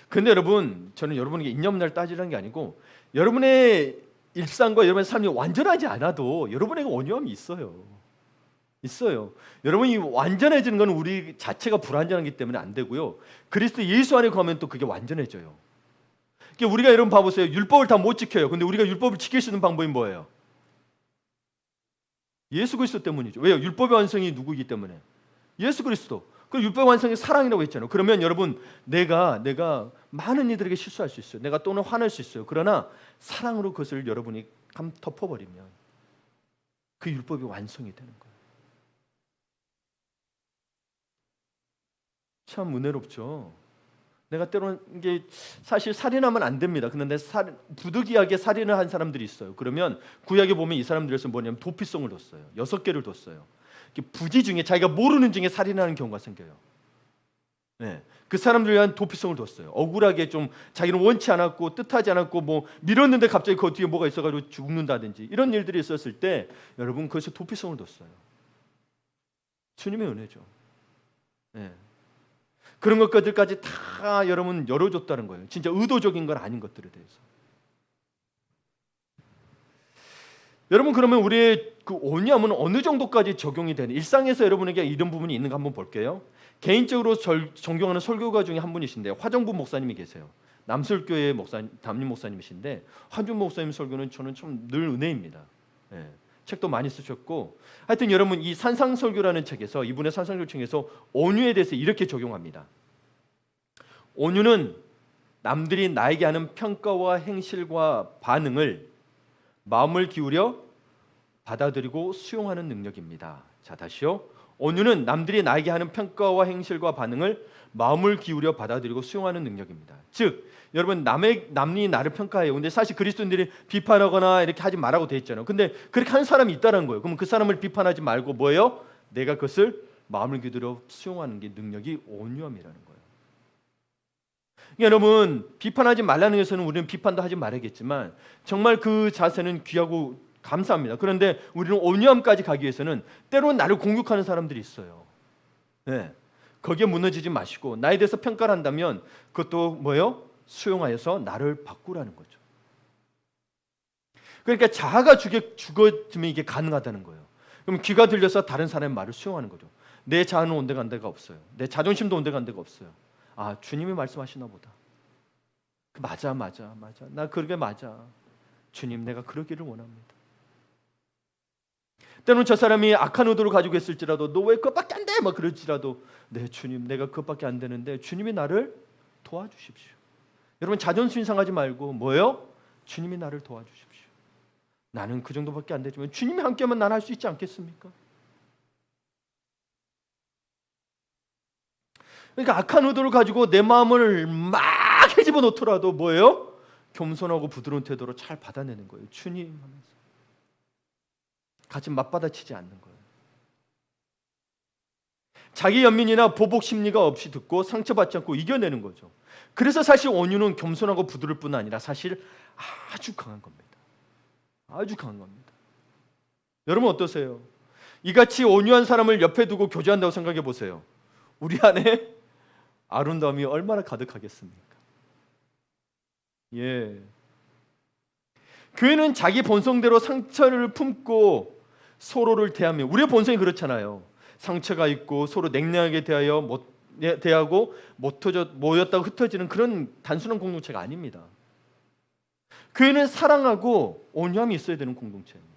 근데 여러분 저는 여러분에게 있냐없냐를 따지라는 게 아니고 여러분의 일상과 여러분의 삶이 완전하지 않아도 여러분에게 온유함이 있어요. 여러분이 완전해지는 건 우리 자체가 불완전하기 때문에 안 되고요. 그리스도 예수 안에 거하면 또 그게 완전해져요. 그러니까 우리가 여러분 봐보세요. 율법을 다 못 지켜요. 근데 우리가 율법을 지킬 수 있는 방법이 뭐예요? 예수 그리스도 때문이죠. 왜요? 율법의 완성이 누구이기 때문에? 예수 그리스도. 그 율법 완성이 사랑이라고 했잖아요. 그러면 여러분 내가 많은 이들에게 실수할 수 있어요. 내가 또는 화낼 수 있어요. 그러나 사랑으로 그것을 여러분이 덮어버리면 그 율법이 완성이 되는 거예요. 참 은혜롭죠. 내가 때로는 이게 사실 살인하면 안 됩니다. 그런데 부득이하게 살인을 한 사람들이 있어요. 그러면 구약에 보면 이 사람들에서 뭐냐면 도피성을 뒀어요. 6개를 뒀어요. 부지 중에 자기가 모르는 중에 살인하는 경우가 생겨요. 네, 그 사람들 위한 도피성을 뒀어요. 억울하게 좀 자기는 원치 않았고 뜻하지 않았고 뭐 밀었는데 갑자기 그 뒤에 뭐가 있어가지고 죽는다든지 이런 일들이 있었을 때 여러분 그것이 도피성을 뒀어요. 주님의 은혜죠. 네. 그런 것들까지 다 여러분 열어줬다는 거예요. 진짜 의도적인 건 아닌 것들에 대해서. 여러분 그러면 우리의 그 온유함은 어느 정도까지 적용이 되는? 일상에서 여러분에게 이런 부분이 있는가 한번 볼게요. 개인적으로 존경하는 설교가 중에 한 분이신데 화정부 목사님이 계세요. 남설교회 담임 목사님이신데 화정부 목사님 설교는 저는 참 늘 은혜입니다. 네. 책도 많이 쓰셨고 하여튼 여러분 이 산상설교라는 책에서 이분의 산상설교 책에서 온유에 대해서 이렇게 적용합니다. 온유는 남들이 나에게 하는 평가와 행실과 반응을 마음을 기울여 받아들이고 수용하는 능력입니다. 자 다시요. 온유는 남들이 나에게 하는 평가와 행실과 반응을 마음을 기울여 받아들이고 수용하는 능력입니다. 즉 여러분 남이 나를 평가해요. 근데 사실 그리스도인들이 비판하거나 이렇게 하지 말라고 돼 있잖아요. 근데 그렇게 하는 사람이 있다는 거예요. 그럼 그 사람을 비판하지 말고 뭐예요? 내가 그것을 마음을 기울여 수용하는 게 능력이 온유함이라는 거예요. 그러니까 여러분 비판하지 말라는 것에는 우리는 비판도 하지 말아야겠지만 정말 그 자세는 귀하고 감사합니다. 그런데 우리는 온유함까지 가기 위해서는 때로는 나를 공격하는 사람들이 있어요. 네. 거기에 무너지지 마시고 나에 대해서 평가를 한다면 그것도 뭐예요? 수용하여서 나를 바꾸라는 거죠. 그러니까 자아가 죽어지면 이게 가능하다는 거예요. 그럼 귀가 들려서 다른 사람의 말을 수용하는 거죠. 내 자아는 온데 간 데가 없어요. 내 자존심도 온데 간 데가 없어요. 아 주님이 말씀하시나 보다. 맞아. 나 그게 맞아. 주님 내가 그러기를 원합니다. 때로는 저 사람이 악한 의도를 가지고 있을지라도 너 왜 그것밖에 안 돼? 막 그럴지라도 네 주님 내가 그것밖에 안 되는데 주님이 나를 도와주십시오. 여러분 자존심 상하지 말고 뭐예요? 주님이 나를 도와주십시오. 나는 그 정도밖에 안 되지만 주님이 함께하면 난 할 수 있지 않겠습니까? 그러니까 악한 의도를 가지고 내 마음을 막 헤집어 놓더라도 뭐예요? 겸손하고 부드러운 태도로 잘 받아내는 거예요. 주님 하면서. 같이 맞받아치지 않는 거예요. 자기 연민이나 보복 심리가 없이 듣고 상처받지 않고 이겨내는 거죠. 그래서 사실 온유는 겸손하고 부드러울 뿐 아니라 사실 아주 강한 겁니다. 아주 강한 겁니다. 여러분 어떠세요? 이같이 온유한 사람을 옆에 두고 교제한다고 생각해 보세요. 우리 안에 아름다움이 얼마나 가득하겠습니까? 예. 교회는 자기 본성대로 상처를 품고 서로를 대하며, 우리의 본성이 그렇잖아요. 상처가 있고 서로 냉랭하게 대하고 모였다고 흩어지는 그런 단순한 공동체가 아닙니다. 교회는 사랑하고 온유함이 있어야 되는 공동체입니다.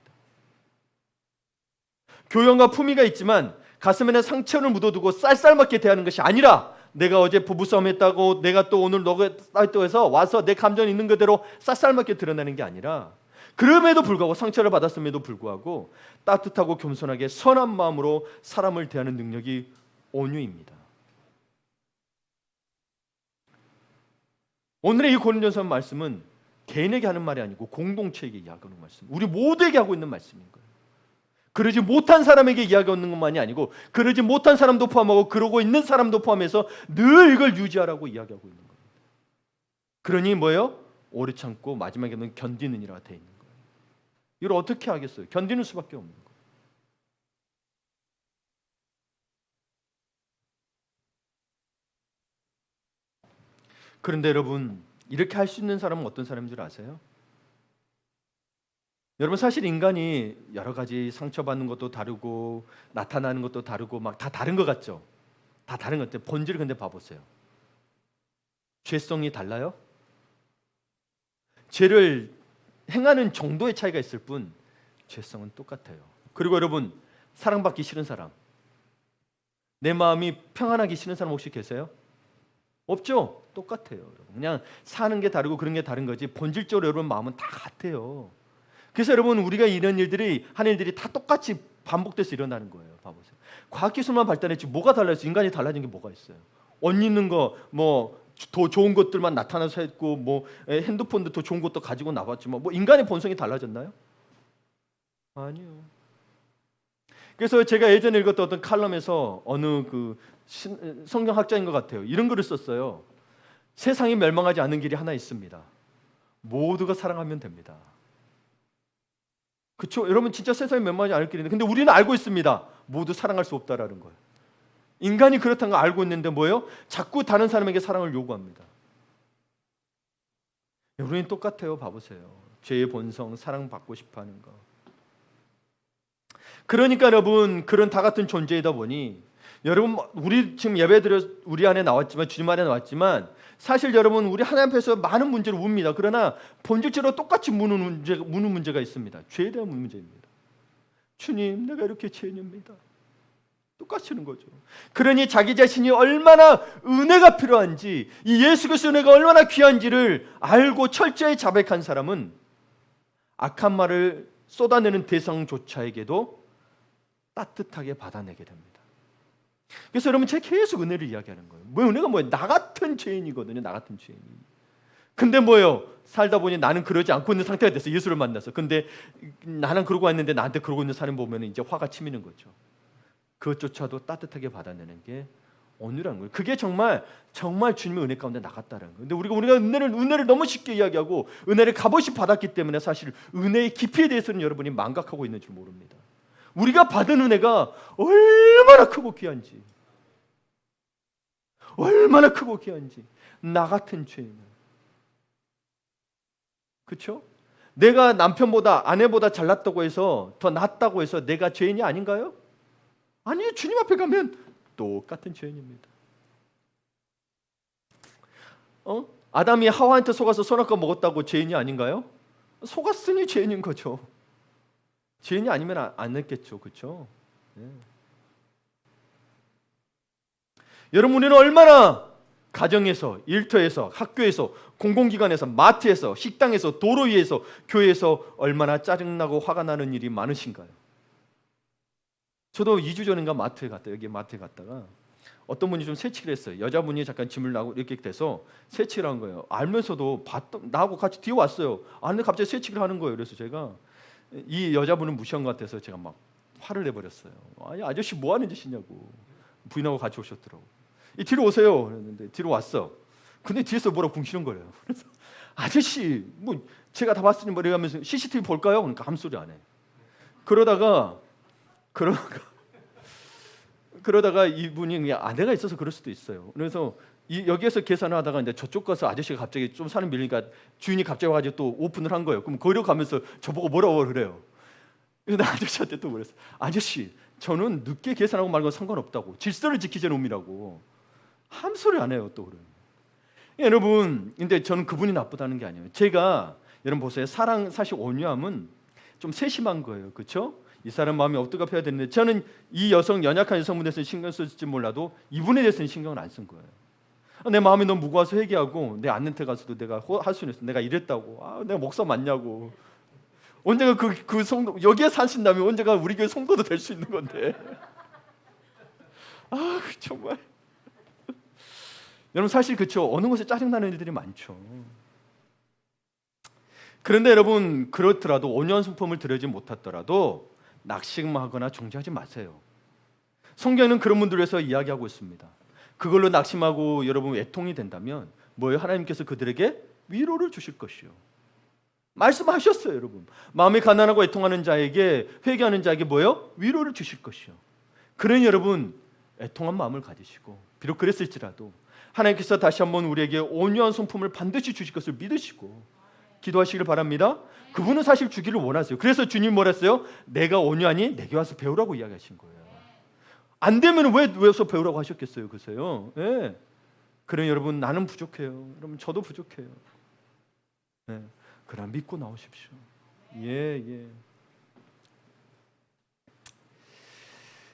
교양과 품위가 있지만 가슴에는 상처를 묻어두고 쌀쌀맞게 대하는 것이 아니라, 내가 어제 부부싸움 했다고 내가 또 오늘 너가 또 해서 와서 내 감정이 있는 그대로 쌀쌀맞게 드러내는 게 아니라, 그럼에도 불구하고 상처를 받았음에도 불구하고 따뜻하고 겸손하게 선한 마음으로 사람을 대하는 능력이 온유입니다. 오늘의 이 고린도전서 말씀은 개인에게 하는 말이 아니고 공동체에게 이야기하는 말씀, 우리 모두에게 하고 있는 말씀인 거예요. 그러지 못한 사람에게 이야기하는 것만이 아니고, 그러지 못한 사람도 포함하고 그러고 있는 사람도 포함해서 늘 이걸 유지하라고 이야기하고 있는 겁니다. 그러니 뭐예요? 오래 참고 마지막에는 견디느니라 돼 있는 거예요. 이걸 어떻게 하겠어요? 견디는 수밖에 없는 거예요. 그런데 여러분, 이렇게 할 수 있는 사람은 어떤 사람인 줄 아세요? 여러분, 사실 인간이 여러 가지 상처받는 것도 다르고 나타나는 것도 다르고 막 다 다른 것 같죠? 다 다른 것 같아요. 본질을 근데 봐보세요. 죄성이 달라요? 죄를 행하는 정도의 차이가 있을 뿐 죄성은 똑같아요. 그리고 여러분, 사랑받기 싫은 사람, 내 마음이 평안하기 싫은 사람 혹시 계세요? 없죠? 똑같아요. 여러분. 그냥 사는 게 다르고 그런 게 다른 거지 본질적으로 여러분 마음은 다 같아요. 그래서 여러분, 우리가 이런 일들이 하는 일들이 다 똑같이 반복돼서 일어나는 거예요. 봐보세요. 과학기술만 발달했지 뭐가 달라졌어요? 인간이 달라진 게 뭐가 있어요? 옷 입는 거 뭐 더 좋은 것들만 나타나서 했고, 뭐 핸드폰도 더 좋은 것도 가지고 나왔지만 뭐 인간의 본성이 달라졌나요? 아니요. 그래서 제가 예전에 읽었던 어떤 칼럼에서 어느 성경학자인 것 같아요. 이런 글을 썼어요. 세상이 멸망하지 않는 길이 하나 있습니다. 모두가 사랑하면 됩니다. 그렇죠? 여러분, 진짜 세상이 멸망하지 않을 길인데, 근데 우리는 알고 있습니다. 모두 사랑할 수 없다라는 거예요. 인간이 그렇다는 걸 알고 있는데 뭐예요? 자꾸 다른 사람에게 사랑을 요구합니다. 우리는 똑같아요. 봐보세요. 죄의 본성, 사랑받고 싶어하는 거. 그러니까 여러분, 그런 다 같은 존재이다 보니 여러분, 우리 지금 예배드려 우리 안에 나왔지만, 주님 안에 나왔지만, 사실 여러분, 우리 하나님 앞에서 많은 문제를 묻습니다. 그러나 본질적으로 똑같이 묻는 문제가 있습니다. 죄에 대한 문제입니다. 주님, 내가 이렇게 죄인입니다. 똑같이 하는 거죠. 그러니 자기 자신이 얼마나 은혜가 필요한지, 이 예수 그리스도의 은혜가 얼마나 귀한지를 알고 철저히 자백한 사람은 악한 말을 쏟아내는 대상조차에게도 따뜻하게 받아내게 됩니다. 그래서 여러분, 제가 계속 은혜를 이야기하는 거예요. 뭐 은혜가 뭐예요? 나 같은 죄인이거든요. 나 같은 죄인. 근데 뭐예요? 살다 보니 나는 그러지 않고 있는 상태가 됐어. 예수를 만나서. 근데 나는 그러고 왔는데 나한테 그러고 있는 사람 보면 이제 화가 치미는 거죠. 그것조차도 따뜻하게 받아내는 게 온유라는 거예요. 그게 정말 주님의 은혜 가운데 나갔다는 거예요. 근데 우리가 은혜를 너무 쉽게 이야기하고 은혜를 값없이 받았기 때문에 사실 은혜의 깊이에 대해서는 여러분이 망각하고 있는 줄 모릅니다. 우리가 받은 은혜가 얼마나 크고 귀한지, 얼마나 크고 귀한지. 나 같은 죄인은, 그렇죠? 내가 남편보다 아내보다 잘났다고 해서 더 낫다고 해서 내가 죄인이 아닌가요? 아니요. 주님 앞에 가면 똑같은 죄인입니다. 아담이 하와한테 속아서 선악과 먹었다고 죄인이 아닌가요? 속았으니 죄인인 거죠. 죄인이 아니면 안 했겠죠. 그렇죠? 네. 여러분, 우리는 얼마나 가정에서, 일터에서, 학교에서, 공공기관에서, 마트에서, 식당에서, 도로 위에서, 교회에서 얼마나 짜증나고 화가 나는 일이 많으신가요? 저도 2주 전인가 여기 마트에 갔다가 어떤 분이 좀 세치를 했어요. 여자분이 잠깐 짐을 나고 이렇게 돼서 세치를 한 거예요. 알면서도 나하고 같이 뒤에 왔어요. 근데 갑자기 세치를 하는 거예요. 그래서 제가 이 여자분은 무시한 것 같아서 제가 막 화를 내버렸어요. 아니 아저씨 뭐 하는 짓이냐고. 부인하고 같이 오셨더라고. 이 뒤로 오세요. 그랬는데 뒤로 왔어. 근데 뒤에서 뭐라고 궁시는 거예요. 그래서 아저씨 뭐 제가 다 봤으니 뭐 이러면서 CCTV 볼까요? 그러니까 아무 소리 안 해. 그러다가 이분이 그냥 아내가 있어서 그럴 수도 있어요. 그래서 여기에서 계산을 하다가 이제 저쪽 가서 아저씨가 갑자기 좀 사람 밀리니까 주인이 갑자기 와가지고 또 오픈을 한 거예요. 그럼 거기로 가면서 저보고 뭐라고 그래요. 근데 아저씨한테 또 그랬어. 아저씨 저는 늦게 계산하고 말고 상관없다고. 질서를 지키자 놈이라고. 아무 소리 안 해요 또 그래. 여러분, 근데 저는 그분이 나쁘다는 게 아니에요. 제가 여러분 보세요. 사랑 사실 온유함은 좀 세심한 거예요, 그렇죠? 이 사람 마음이 엎드가 펴야 되는데 저는 이 연약한 여성분에 대해서 신경 쓸지 몰라도 이분에 대해서는 신경을 안 쓴 거예요. 내 마음이 너무 무거워서 회개하고 내 아내한테 가서도 내가 할 수는 있어. 내가 이랬다고. 내가 목사 맞냐고. 언제가 그 성도 여기에 사신다면 언제가 우리 교회 성도도 될 수 있는 건데. 정말. 여러분 사실 그렇죠. 어느 곳에 짜증나는 일들이 많죠. 그런데 여러분 그렇더라도 온유한 성품을 들여지 못하더라도 낙심하거나 정죄하지 마세요. 성경에는 그런 분들을 위해서 이야기하고 있습니다. 그걸로 낙심하고 여러분 애통이 된다면 뭐예요? 하나님께서 그들에게 위로를 주실 것이요. 말씀하셨어요, 여러분. 마음이 가난하고 애통하는 자에게 회개하는 자에게 뭐예요? 위로를 주실 것이요. 그러니 여러분 애통한 마음을 가지시고 비록 그랬을지라도 하나님께서 다시 한번 우리에게 온유한 성품을 반드시 주실 것을 믿으시고 기도하시길 바랍니다. 그분은 사실 주기를 원하세요. 그래서 주님 뭐라 했어요? 내가 온유하니 내게 와서 배우라고 이야기하신 거예요. 안 되면 왜 와서 배우라고 하셨겠어요? 그래서요. 예. 그럼 여러분 나는 부족해요. 여러분 저도 부족해요. 예. 그러나 믿고 나오십시오. 예.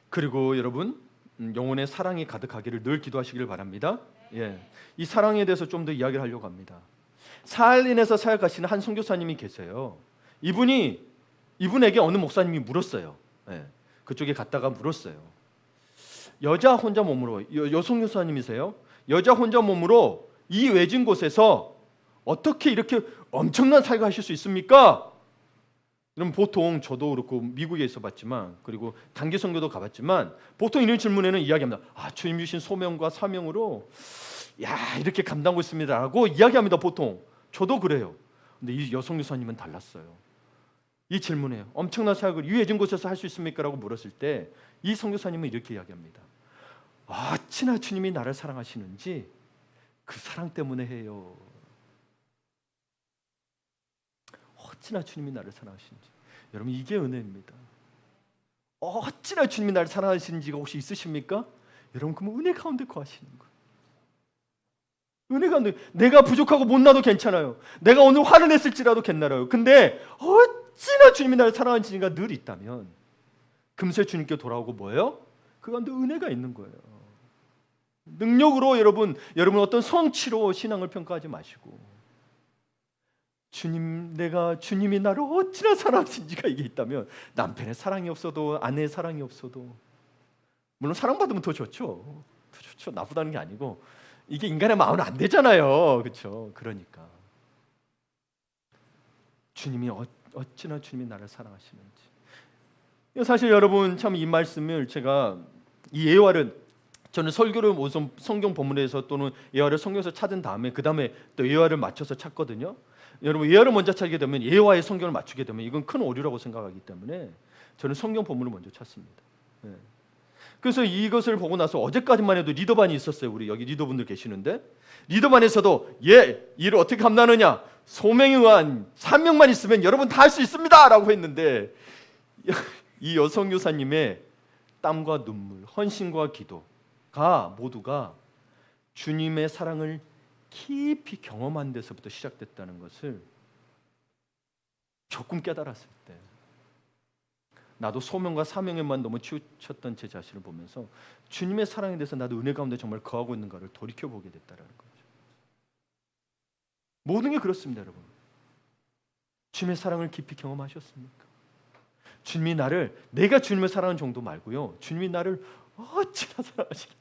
그리고 여러분 영혼의 사랑이 가득하기를 늘 기도하시길 바랍니다. 예. 이 사랑에 대해서 좀 더 이야기를 하려고 합니다. 사할린에서 사역하시는 한 선교사님이 계세요. 이분에게 어느 목사님이 물었어요. 예. 그쪽에 갔다가 물었어요. 여자 혼자 몸으로 여성 교사님이세요. 여자 혼자 몸으로 이 외진 곳에서 어떻게 이렇게 엄청난 사역을 하실 수 있습니까? 그럼 보통 저도 그렇고 미국에 있어봤지만 그리고 단기 선교도 가봤지만 보통 이런 질문에는 이야기합니다. 주님 주신 소명과 사명으로 이렇게 감당하고 있습니다라고 이야기합니다. 보통 저도 그래요. 근데 이 여성 교사님은 달랐어요. 이 질문에 엄청난 사역을 이 외진 곳에서 할 수 있습니까? 라고 물었을 때 이 선교사님은 이렇게 이야기합니다. 어찌나 주님이 나를 사랑하시는지 그 사랑 때문에 해요. 어찌나 주님이 나를 사랑하시는지. 여러분 이게 은혜입니다. 어찌나 주님이 나를 사랑하시는지가 혹시 있으십니까? 여러분 그러면 은혜 가운데 거하시는 거예요. 은혜 가운데 내가 부족하고 못나도 괜찮아요. 내가 오늘 화를 냈을지라도 괜찮아요. 근데 어찌나 주님이 나를 사랑하시는지가 늘 있다면 금세 주님께 돌아오고 뭐예요? 그 가운데 은혜가 있는 거예요. 능력으로 여러분 어떤 성취로 신앙을 평가하지 마시고 주님이 나를 어찌나 사랑하신지가 이게 있다면 남편의 사랑이 없어도 아내의 사랑이 없어도 물론 사랑받으면 더 좋죠. 나쁘다는 게 아니고 이게 인간의 마음은 안 되잖아요. 그렇죠? 그러니까 어찌나 주님이 나를 사랑하시는지. 사실 여러분 참 이 말씀을 제가 이 예화를 저는 설교를 우선 성경 본문에서 또는 예화를 성경에서 찾은 다음에 그 다음에 또 예화를 맞춰서 찾거든요. 여러분 예화를 먼저 찾게 되면 예화의 성경을 맞추게 되면 이건 큰 오류라고 생각하기 때문에 저는 성경 본문을 먼저 찾습니다. 네. 그래서 이것을 보고 나서 어제까지만 해도 리더반이 있었어요. 우리 여기 리더분들 계시는데 리더반에서도 일을 어떻게 감당하느냐 소명에 의한 사명만 있으면 여러분 다 할 수 있습니다 라고 했는데 이 여성 교사님의 땀과 눈물, 헌신과 기도가 모두가 주님의 사랑을 깊이 경험한 데서부터 시작됐다는 것을 조금 깨달았을 때 나도 소명과 사명에만 너무 치우쳤던 제 자신을 보면서 주님의 사랑에 대해서 나도 은혜 가운데 정말 거하고 있는가를 돌이켜보게 됐다는 거죠. 모든 게 그렇습니다, 여러분. 주님의 사랑을 깊이 경험하셨습니까? 주님이 나를 내가 주님을 사랑하는 정도 말고요. 주님이 나를 어찌나 사랑하시는지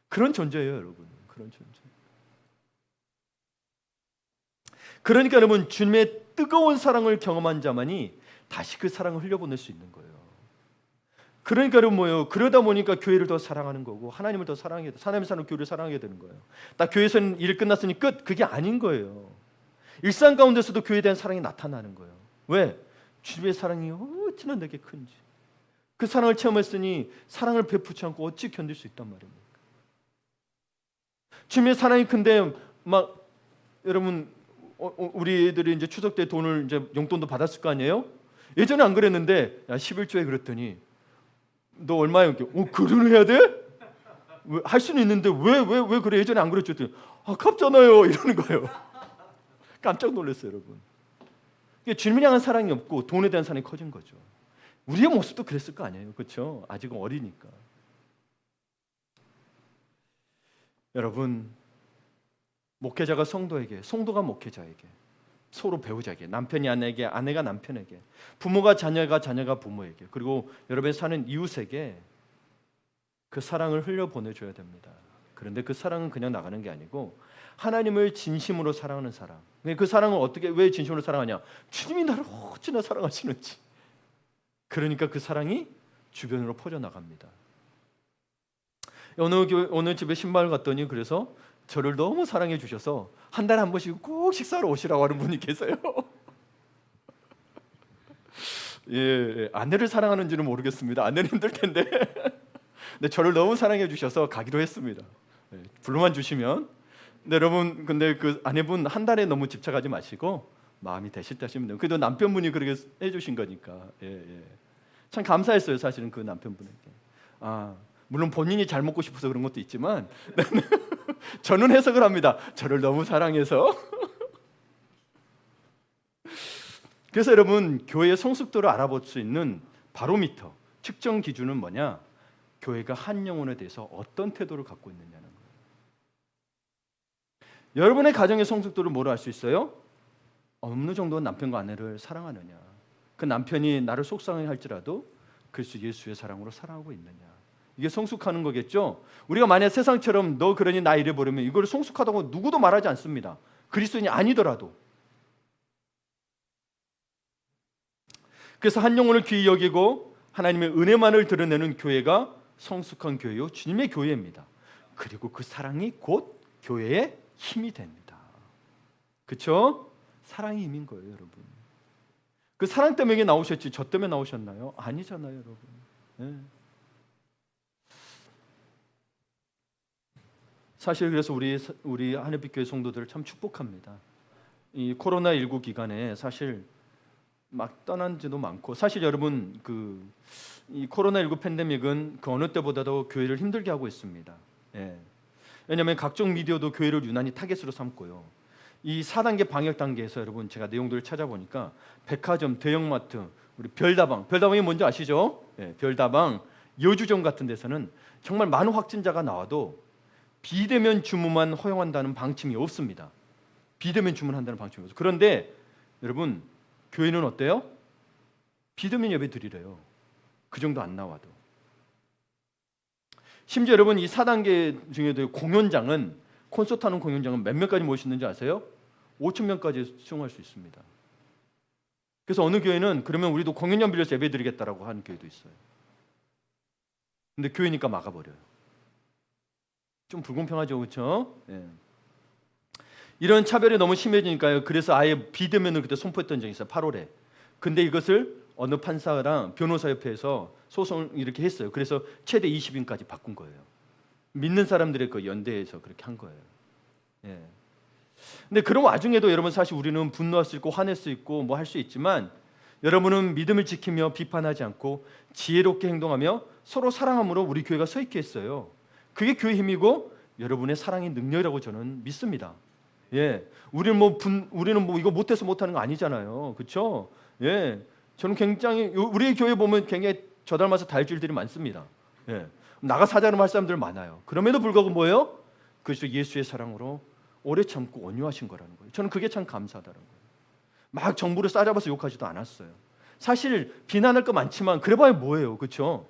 그런 존재예요, 여러분. 그런 존재. 그러니까 여러분 주님의 뜨거운 사랑을 경험한 자만이 다시 그 사랑을 흘려보낼 수 있는 거예요. 그러니까 뭐예요? 그러다 보니까 교회를 더 사랑하는 거고 하나님을 더 사랑해야 돼. 하나님의 사는 교회를 사랑하게 되는 거예요. 딱 교회에서는 일 끝났으니 끝. 그게 아닌 거예요. 일상 가운데서도 교회에 대한 사랑이 나타나는 거예요. 왜? 주님의 사랑이 어찌나 내게 큰지. 그 사랑을 체험했으니 사랑을 베푸지 않고 어찌 견딜 수 있단 말입니까? 주님의 사랑이 큰데 막 여러분 우리들이 이제 추석 때 돈을 이제 용돈도 받았을 거 아니에요? 예전에 안 그랬는데 야 11조에 그랬더니 너 얼마야? 그런 해야 돼? 할 수는 있는데 왜 그래? 예전에 안 그랬죠? 아깝잖아요 이러는 거예요. 깜짝 놀랐어요 여러분. 주님을 향한 사랑이 없고 돈에 대한 사랑이 커진 거죠. 우리의 모습도 그랬을 거 아니에요, 그렇죠? 아직은 어리니까. 여러분, 목회자가 성도에게, 성도가 목회자에게, 서로 배우자에게, 남편이 아내에게, 아내가 남편에게, 부모가 자녀가, 자녀가 부모에게, 그리고 여러분이 사는 이웃에게 그 사랑을 흘려 보내줘야 됩니다. 그런데 그 사랑은 그냥 나가는 게 아니고 하나님을 진심으로 사랑하는 사랑. 그 사랑을 어떻게 왜 진심으로 사랑하냐? 주님이 나를 어찌나 사랑하시는지. 그러니까 그 사랑이 주변으로 퍼져 나갑니다. 어느 집에 신방을 갔더니 그래서 저를 너무 사랑해 주셔서 한 달에 한 번씩 꼭 식사하러 오시라고 하는 분이 계세요. 예, 아내를 사랑하는지는 모르겠습니다. 아내는 힘들 텐데. 근데 저를 너무 사랑해 주셔서 가기로 했습니다. 예, 불러만 주시면. 근데 여러분, 근데 그 아내분 한 달에 너무 집착하지 마시고 마음이 되실 때 하시면 돼요. 그래도 남편분이 그렇게 해주신 거니까. 예. 참 감사했어요, 사실은 그 남편분에게. 물론 본인이 잘 먹고 싶어서 그런 것도 있지만 저는 해석을 합니다. 저를 너무 사랑해서. 그래서 여러분, 교회의 성숙도를 알아볼 수 있는 바로미터, 측정 기준은 뭐냐? 교회가 한 영혼에 대해서 어떤 태도를 갖고 있느냐는 거예요. 여러분의 가정의 성숙도를 뭐로 알 수 있어요? 어느 정도 남편과 아내를 사랑하느냐, 그 남편이 나를 속상해할지라도 그리스도 예수의 사랑으로 사랑하고 있느냐, 이게 성숙하는 거겠죠. 우리가 만약 세상처럼 너 그러니 나 이래 버리면 이걸 성숙하다고 누구도 말하지 않습니다. 그리스도인이 아니더라도. 그래서 한 영혼을 귀히 여기고 하나님의 은혜만을 드러내는 교회가 성숙한 교회요, 주님의 교회입니다. 그리고 그 사랑이 곧 교회의 힘이 됩니다. 그렇죠? 사랑이 힘인 거예요, 여러분. 그 사랑 때문에 나오셨지 저 때문에 나오셨나요? 아니잖아요, 여러분. 네. 사실 그래서 우리 하늘빛 교회 성도들을 참 축복합니다. 이 코로나19 기간에 사실 막 떠난 지도 많고, 사실 여러분 이 코로나19 팬데믹은 그 어느 때보다도 교회를 힘들게 하고 있습니다. 예. 왜냐하면 각종 미디어도 교회를 유난히 타겟으로 삼고요. 이 4단계 방역 단계에서 여러분 제가 내용들을 찾아보니까 백화점, 대형마트, 우리 별다방이 뭔지 아시죠? 예, 별다방, 여주점 같은 데서는 정말 많은 확진자가 나와도 비대면 주문만 허용한다는 방침이 없습니다. 비대면 주문한다는 방침이 없어요. 그런데 여러분, 교회는 어때요? 비대면 예배 드리래요. 그 정도 안 나와도. 심지어 여러분, 이 4단계 중에도 공연장은, 콘서트 하는 공연장은 몇 명까지 모일 수 있는지 아세요? 5,000명까지 수용할 수 있습니다. 그래서 어느 교회는 그러면 우리도 공연장 빌려서 예배 드리겠다라고 하는 교회도 있어요. 근데 교회니까 막아버려요. 좀 불공평하죠, 그렇죠? 예. 이런 차별이 너무 심해지니까요. 그래서 아예 비대면을 그때 선포했던 적이 있어요, 8월에. 근데 이것을 어느 판사랑 변호사협회에서 소송을 이렇게 했어요. 그래서 최대 20인까지 바꾼 거예요. 믿는 사람들의 그 연대에서 그렇게 한 거예요. 예. 근데 그런 와중에도 여러분, 사실 우리는 분노할 수 있고 화낼 수 있고 뭐 할 수 있지만, 여러분은 믿음을 지키며 비판하지 않고 지혜롭게 행동하며 서로 사랑함으로 우리 교회가 서 있게 했어요. 그게 교회 힘이고 여러분의 사랑의 능력이라고 저는 믿습니다. 예, 우리는 뭐 이거 못해서 못하는 거 아니잖아요, 그렇죠? 예, 저는 굉장히 우리 교회 보면 굉장히 저 닮아서 달줄들이 많습니다. 예, 나가 사자름 할 사람들 많아요. 그럼에도 불구하고 뭐예요? 그리스도 예수의 사랑으로 오래 참고 온유하신 거라는 거예요. 저는 그게 참 감사하다는 거예요. 막 정부를 싸잡아서 욕하지도 않았어요. 사실 비난할 거 많지만 그래봐야 뭐예요, 그렇죠?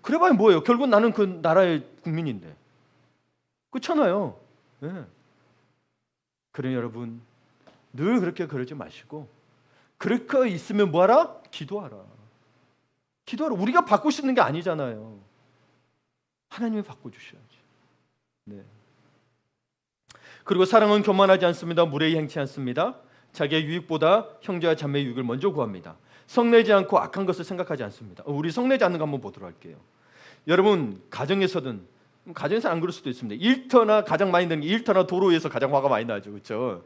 그래봐야 뭐예요? 결국 나는 그 나라의 국민인데, 그렇잖아요. 예. 그래 여러분, 늘 그렇게 그러지 마시고 그렇게 있으면 뭐하라? 기도하라. 기도하라. 우리가 바꿀 수 있는 게 아니잖아요. 하나님이 바꿔주셔야지. 네. 그리고 사랑은 교만하지 않습니다. 무례히 행치 않습니다. 자기의 유익보다 형제와 자매의 유익을 먼저 구합니다. 성내지 않고 악한 것을 생각하지 않습니다. 우리 성내지 않는 거 한번 보도록 할게요. 여러분 가정에서는, 가정에서 안 그럴 수도 있습니다. 일터나 가장 많이 되는 게 일터나 도로에서 가장 화가 많이 나죠, 그렇죠?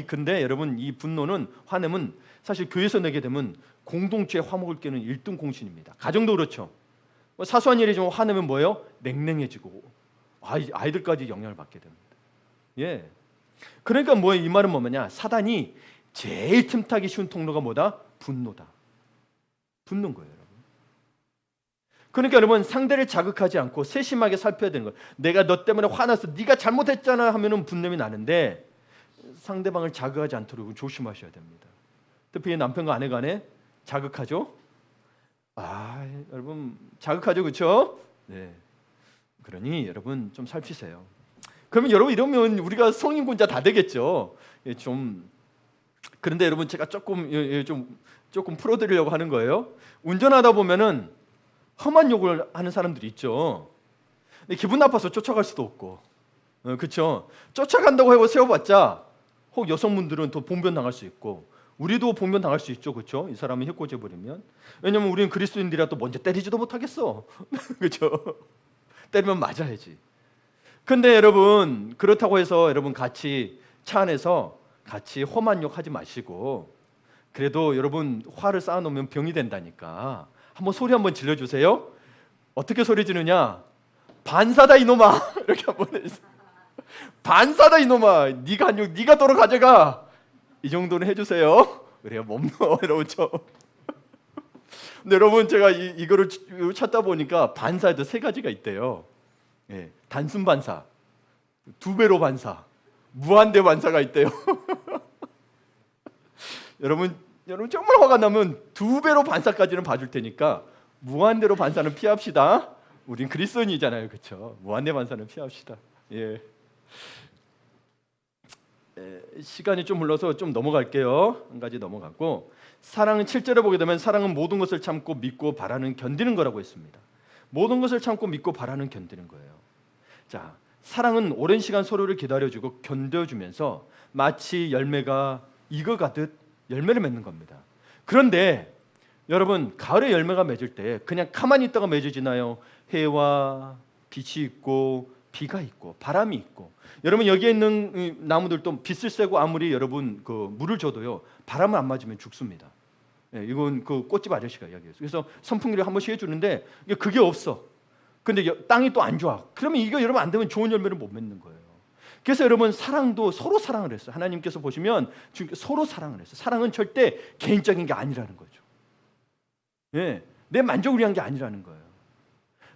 근데 여러분 이 분노는, 화냄은 사실 교회에서 내게 되면 공동체의 화목을 깨는 1등 공신입니다. 가정도 그렇죠. 사소한 일이지만 화내면 뭐예요? 냉랭해지고 아이들까지 영향을 받게 됩니다. 예. 그러니까 이 말은 뭐냐? 사단이 제일 틈타기 쉬운 통로가 뭐다? 분노다. 분노인 거예요, 여러분. 그러니까 여러분 상대를 자극하지 않고 세심하게 살펴야 되는 거예요. 내가 너 때문에 화나서 네가 잘못했잖아 하면은 분냄이 나는데 상대방을 자극하지 않도록 조심하셔야 됩니다. 특히 남편과 아내 간에 자극하죠? 여러분 자극하죠, 그렇죠? 네. 그러니 여러분 좀 살피세요. 그러면 여러분 이러면 우리가 성인군자 다 되겠죠. 그런데 여러분 제가 조금 풀어드리려고 하는 거예요. 운전하다 보면은 험한 욕을 하는 사람들이 있죠. 근데 기분 나빠서 쫓아갈 수도 없고, 그렇죠? 쫓아간다고 해서 세워봤자 혹 여성분들은 더 봉변 당할 수 있고, 우리도 봉변 당할 수 있죠, 그렇죠? 이 사람이 해코지 버리면. 왜냐면 우리는 그리스도인들이라 또 먼저 때리지도 못하겠어, 그렇죠? 때리면 맞아야지. 근데 여러분 그렇다고 해서 여러분 같이 차 안에서 같이 험한 욕 하지 마시고, 그래도 여러분 화를 쌓아놓으면 병이 된다니까 한번 소리 한번 질러주세요. 어떻게 소리 지르냐? 반사다 이놈아. 이렇게 한번 해주세요. 반사다 이놈아. 네가 한 욕 네가 도로 가져가. 이 정도는 해주세요. 그래요, 몸노 여러분. 근데 여러분 제가 이거를 찾다 보니까 반사에도 3가지가 있대요. 예, 단순 반사, 2배로 반사, 무한대 반사가 있대요. 여러분 정말 화가 나면 2배로 반사까지는 봐줄 테니까 무한대로 반사는 피합시다. 우린 그리스도인이잖아요, 그렇죠? 무한대 반사는 피합시다. 예. 시간이 좀 흘러서 좀 넘어갈게요. 한 가지 넘어가고, 사랑은 7절에 보게 되면 사랑은 모든 것을 참고 믿고 바라는 견디는 거라고 했습니다. 모든 것을 참고 믿고 바라는 견디는 거예요. 자, 사랑은 오랜 시간 서로를 기다려주고 견뎌주면서 마치 열매가 익어가듯 열매를 맺는 겁니다. 그런데 여러분 가을에 열매가 맺을 때 그냥 가만히 있다가 맺어지나요? 해와 빛이 있고 비가 있고 바람이 있고, 여러분 여기에 있는 나무들도 빛을 쐬고 아무리 여러분 물을 줘도요 바람을 안 맞으면 죽습니다. 예, 이건 꽃집 아저씨가 이야기했어요. 그래서 선풍기를 한 번씩 해주는데 그게 없어. 근데 땅이 또 안 좋아. 그러면 이거 여러분 안 되면 좋은 열매를 못 맺는 거예요. 그래서 여러분 사랑도 서로 사랑을 했어요. 하나님께서 보시면 서로 사랑을 했어요. 사랑은 절대 개인적인 게 아니라는 거죠. 예, 내 만족을 위한 게 아니라는 거예요.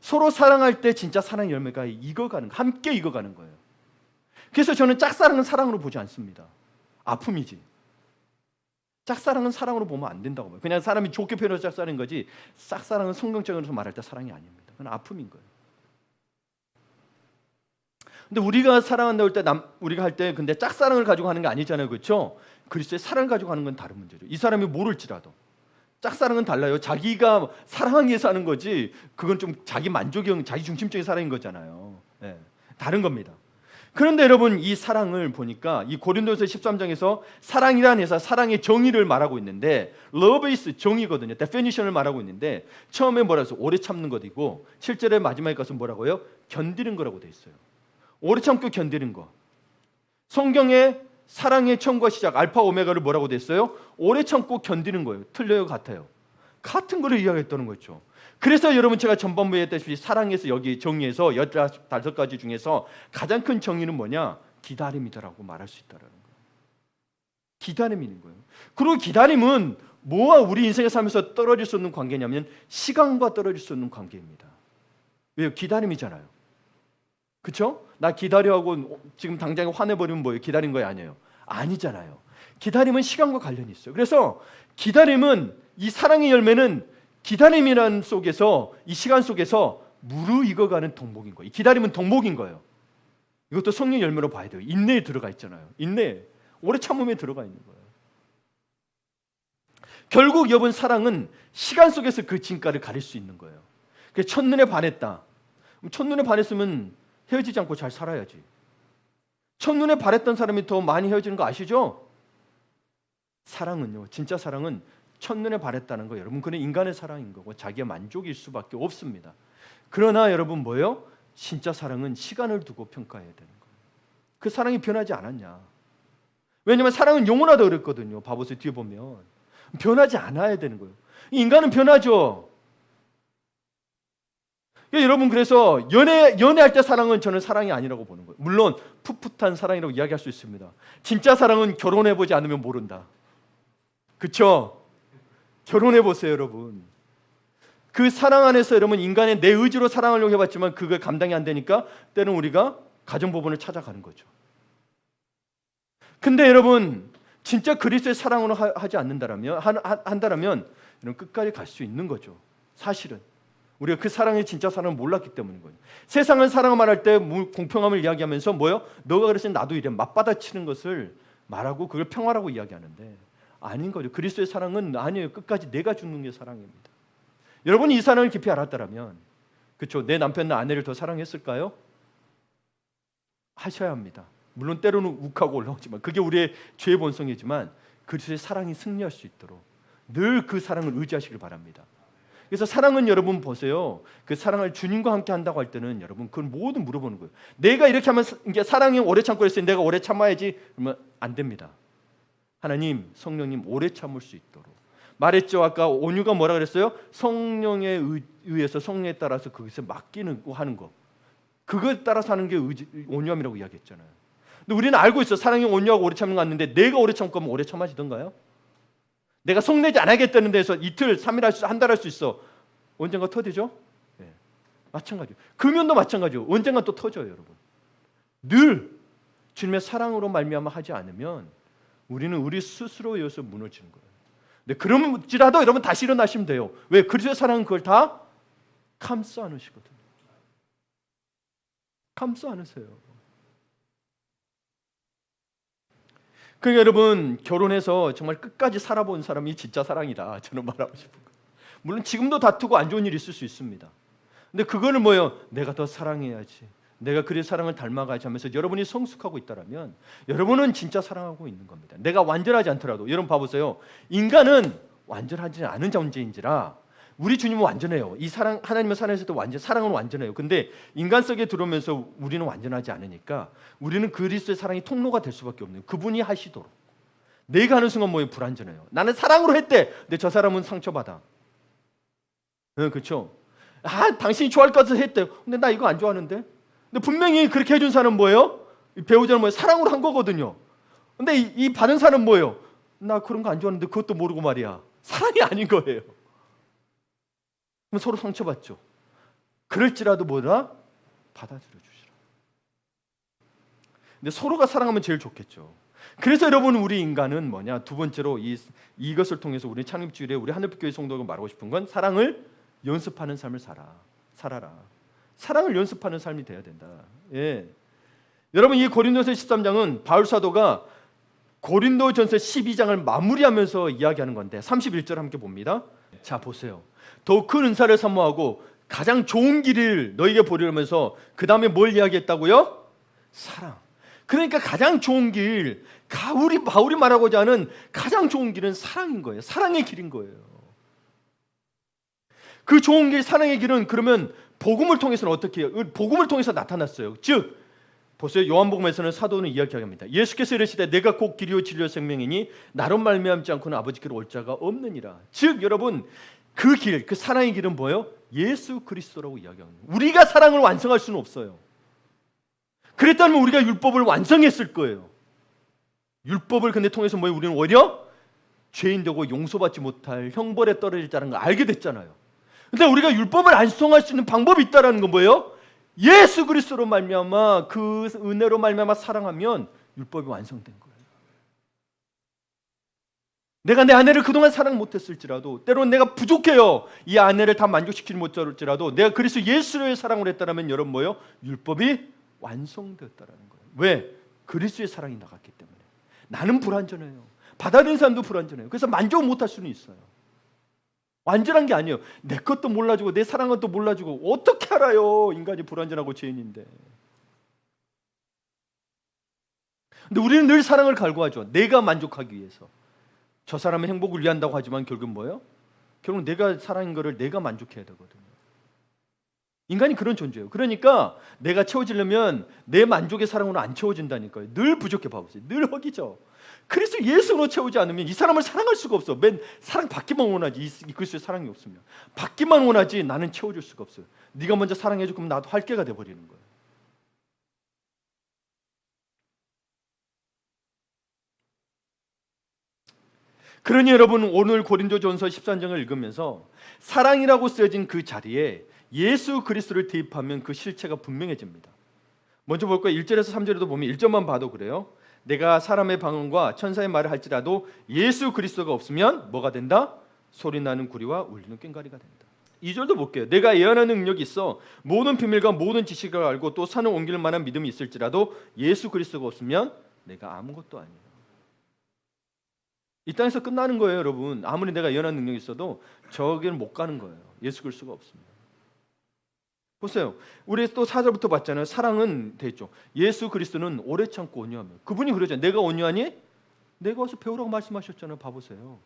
서로 사랑할 때 진짜 사랑의 열매가 익어가는, 함께 익어가는 거예요. 그래서 저는 짝사랑은 사랑으로 보지 않습니다. 아픔이지. 짝사랑은 사랑으로 보면 안 된다고 봐요. 그냥 사람이 좋게 표현해서 짝사랑인 거지, 짝사랑은 성경적으로 말할 때 사랑이 아닙니다. 그건 아픔인 거예요. 근데 우리가 사랑한다고 할 때 우리가 할 때 근데 짝사랑을 가지고 하는 게 아니잖아요, 그렇죠? 그리스도의 사랑을 가지고 하는 건 다른 문제죠. 이 사람이 모를지라도 짝사랑은 달라요. 자기가 사랑하기 위해서 하는 거지, 그건 좀 자기 만족형, 자기 중심적인 사랑인 거잖아요. 네, 다른 겁니다. 그런데 여러분 이 사랑을 보니까 이 고린도서 13장에서 사랑이라는 해서 사랑의 정의를 말하고 있는데, love is 정의거든요. definition을 말하고 있는데, 처음에 뭐라 해서 오래 참는 것이고, 실제로 마지막에 가서 뭐라고요? 견디는 거라고 돼 있어요. 오래 참고 견디는 거. 성경에 사랑의 처음과 시작 알파 오메가를 뭐라고 돼 있어요? 오래 참고 견디는 거예요. 틀려요, 같아요? 같은 거를 이야기했다는 거죠. 그래서 여러분 제가 전반부에 했다시피 사랑에서 여기 정의에서 15가지 중에서 가장 큰 정의는 뭐냐? 기다림이다라고 말할 수 있다는 거예요. 기다림인 거예요. 그리고 기다림은 뭐와 우리 인생에 살면서 떨어질 수 없는 관계냐면 시간과 떨어질 수 없는 관계입니다. 왜요? 기다림이잖아요. 그렇죠? 나 기다려하고 지금 당장 화내버리면 뭐예요? 기다린 거예요? 아니에요? 아니잖아요. 기다림은 시간과 관련이 있어요. 그래서 기다림은, 이 사랑의 열매는 기다림이라는 속에서, 이 시간 속에서 무르익어가는 동복인 거예요. 이 기다림은 동복인 거예요. 이것도 성령 열매로 봐야 돼요. 인내에 들어가 있잖아요. 인내. 오래 참음에 들어가 있는 거예요. 결국 여러분 사랑은 시간 속에서 그 진가를 가릴 수 있는 거예요. 그래서 첫눈에 반했다. 첫눈에 반했으면 헤어지지 않고 잘 살아야지. 첫눈에 반했던 사람이 더 많이 헤어지는 거 아시죠? 사랑은요, 진짜 사랑은 첫눈에 반했다는 거 여러분, 그는 인간의 사랑인 거고 자기의 만족일 수밖에 없습니다. 그러나 여러분 뭐예요? 진짜 사랑은 시간을 두고 평가해야 되는 거예요. 그 사랑이 변하지 않았냐? 왜냐하면 사랑은 영원하다 그랬거든요. 바보스 뒤에 보면 변하지 않아야 되는 거예요. 인간은 변하죠. 여러분, 그래서 연애할 때 사랑은 저는 사랑이 아니라고 보는 거예요. 물론 풋풋한 사랑이라고 이야기할 수 있습니다. 진짜 사랑은 결혼해보지 않으면 모른다. 그렇죠? 결혼해보세요 여러분. 그 사랑 안에서 여러분 인간의 내 의지로 사랑하려고 해봤지만 그게 감당이 안 되니까 때는 우리가 가정법원을 찾아가는 거죠. 근데 여러분 진짜 그리스도의 사랑으로 하지 않는다라면 한다라면 이런 끝까지 갈 수 있는 거죠. 사실은 우리가 그 사랑의 진짜 사랑을 몰랐기 때문인 거예요. 세상은 사랑을 말할 때 공평함을 이야기하면서 뭐요? 너가 그랬으니 나도 이래 맞받아치는 것을 말하고 그걸 평화라고 이야기하는데 아닌 거죠. 그리스도의 사랑은 아니에요. 끝까지 내가 죽는 게 사랑입니다. 여러분이 이 사랑을 깊이 알았다면, 그렇죠? 내 남편, 나 아내를 더 사랑했을까요? 하셔야 합니다. 물론 때로는 욱하고 올라오지만 그게 우리의 죄의 본성이지만 그리스도의 사랑이 승리할 수 있도록 늘 그 사랑을 의지하시길 바랍니다. 그래서 사랑은 여러분 보세요. 그 사랑을 주님과 함께 한다고 할 때는 여러분 그걸 모두 물어보는 거예요. 내가 이렇게 하면 이게 사랑이 오래 참고 있으니 내가 오래 참아야지 그러면 안 됩니다. 하나님, 성령님 오래 참을 수 있도록 말했죠. 아까 온유가 뭐라 그랬어요? 성령에 의해서 성령에 따라서 그것을 맡기는 거 하는 거. 그걸 따라서 하는 게 온유함이라고 이야기했잖아요. 근데 우리는 알고 있어. 사랑이 온유하고 오래 참는 거 같는데 내가 오래 참고 하면 오래 참아지던가요? 내가 성내지 않아야겠다는 데서 이틀, 3일 할 수, 한 달 할 수 있어. 언젠가 터지죠? 네. 마찬가지요. 금연도 마찬가지요. 언젠가 또 터져요, 여러분. 늘 주님의 사랑으로 말미암아 하지 않으면 우리는 우리 스스로에 의해서 무너지는 거예요. 근데 그럴지라도 여러분 다시 일어나시면 돼요. 왜? 그리스도의 사랑은 그걸 다 감싸 안으시거든요. 감싸 안으세요. 그러니까 여러분 결혼해서 정말 끝까지 살아본 사람이 진짜 사랑이다. 저는 말하고 싶은 거예요. 물론 지금도 다투고 안 좋은 일이 있을 수 있습니다. 근데 그거는 뭐예요? 내가 더 사랑해야지. 내가 그의 사랑을 닮아가지 하면서 여러분이 성숙하고 있다면 여러분은 진짜 사랑하고 있는 겁니다. 내가 완전하지 않더라도 여러분 봐보세요. 인간은 완전하지 않은 존재인지라 우리 주님은 완전해요. 이 사랑 하나님의 사랑에서도 사랑은 완전해요. 근데 인간 속에 들어오면서 우리는 완전하지 않으니까 우리는 그리스도의 사랑이 통로가 될 수밖에 없는 그분이 하시도록. 내가 하는 순간 뭐예요? 불완전해요. 나는 사랑으로 했대. 근데 저 사람은 상처받아. 그렇죠? 당신이 좋아할 것 같아서 했대요. 근데 나 이거 안 좋아하는데. 근데 분명히 그렇게 해준 사람은 뭐예요? 배우자는 뭐예요? 사랑으로 한 거거든요. 근데 이 받은 사람은 뭐예요? 나 그런 거 안 좋아하는데 그것도 모르고 말이야. 사랑이 아닌 거예요. 그럼 서로 상처받죠. 그럴지라도 뭐다? 받아들여 주시라. 근데 서로가 사랑하면 제일 좋겠죠. 그래서 여러분 우리 인간은 뭐냐? 두 번째로 이것을 통해서 우리 창립주일에 우리 하늘빛교회 성도가 말하고 싶은 건 사랑을 연습하는 삶을 살아라. 사랑을 연습하는 삶이 돼야 된다. 예. 여러분 이 고린도서 13장은 바울 사도가 고린도전서 12장을 마무리하면서 이야기하는 건데 31절 함께 봅니다. 자 보세요. 더욱 큰 은사를 사모하고 가장 좋은 길을 너에게 보려면서 그 다음에 뭘 이야기했다고요? 사랑. 그러니까 가장 좋은 길, 바울이 말하고자 하는 가장 좋은 길은 사랑인 거예요. 사랑의 길인 거예요. 그 좋은 길, 사랑의 길은 그러면 복음을 통해서는 어떻게 해요? 복음을 통해서 나타났어요. 즉 보세요. 요한복음에서는 사도는 이야기합니다. 예수께서 이르시되 내가 곧 길이요 진리요 생명이니 나로 말미암지 않고는 아버지께로 올 자가 없느니라. 즉 여러분 그 길, 그 사랑의 길은 뭐예요? 예수 그리스도라고 이야기합니다. 우리가 사랑을 완성할 수는 없어요. 그랬다면 우리가 율법을 완성했을 거예요. 율법을 근데 통해서 뭐예요? 우리는 오히려 죄인 되고 용서받지 못할 형벌에 떨어질 자라는 걸 알게 됐잖아요. 근데 우리가 율법을 완성할 수 있는 방법이 있다라는 건 뭐예요? 예수 그리스도로 말미암아 그 은혜로 말미암아 사랑하면 율법이 완성된 거예요. 내가 내 아내를 그동안 사랑 못했을지라도 때로는 내가 부족해요. 이 아내를 다 만족시키지 못할지라도 내가 그리스도 예수의 사랑을 했다면 여러분 뭐예요? 율법이 완성되었다라는 거예요. 왜? 그리스도의 사랑이 나갔기 때문에. 나는 불완전해요. 받아들이는 사람도 불완전해요. 그래서 만족 못할 수는 있어요. 완전한 게 아니에요. 내 것도 몰라주고 내 사랑은 또 몰라주고 어떻게 알아요? 인간이 불완전하고 죄인인데. 근데 우리는 늘 사랑을 갈구하죠. 내가 만족하기 위해서. 저 사람의 행복을 위한다고 하지만 결국 뭐예요? 결국 내가 사랑인 거를 내가 만족해야 되거든요. 인간이 그런 존재예요. 그러니까 내가 채워지려면 내 만족의 사랑으로 안 채워진다니까요. 늘 부족해 봐보세요. 늘 허기죠. 그래서 예수로 채우지 않으면 이 사람을 사랑할 수가 없어. 맨 사랑 받기만 원하지. 이 그리스도의 사랑이 없으면 받기만 원하지 나는 채워줄 수가 없어요. 네가 먼저 사랑해줘 그럼 나도 할 게가 돼버리는 거예요. 그러니 여러분 오늘 고린도전서 13장을 읽으면서 사랑이라고 쓰여진 그 자리에 예수 그리스도를 대입하면 그 실체가 분명해집니다. 먼저 볼까요? 1절에서 3절에도 보면 1절만 봐도 그래요. 내가 사람의 방언과 천사의 말을 할지라도 예수 그리스도가 없으면 뭐가 된다? 소리나는 구리와 울리는 꽹과리가 된다. 2절도 볼게요. 내가 예언하는 능력이 있어 모든 비밀과 모든 지식을 알고 또 산을 옮길 만한 믿음이 있을지라도 예수 그리스도가 없으면 내가 아무것도 아니에요. 이 땅에서 끝나는 거예요, 여러분. 아무리 내가 예언하는 능력이 있어도 저기는 못 가는 거예요. 예수 그리스도가 없으면. 보세요. 우리 또 4절부터 봤잖아요. 사랑은 됐죠. 예수 그리스도는 오래 참고 온유하며. 그분이 그러죠. 내가 온유하니? 내가 와서 배우라고 말씀하셨잖아요. 봐보세요.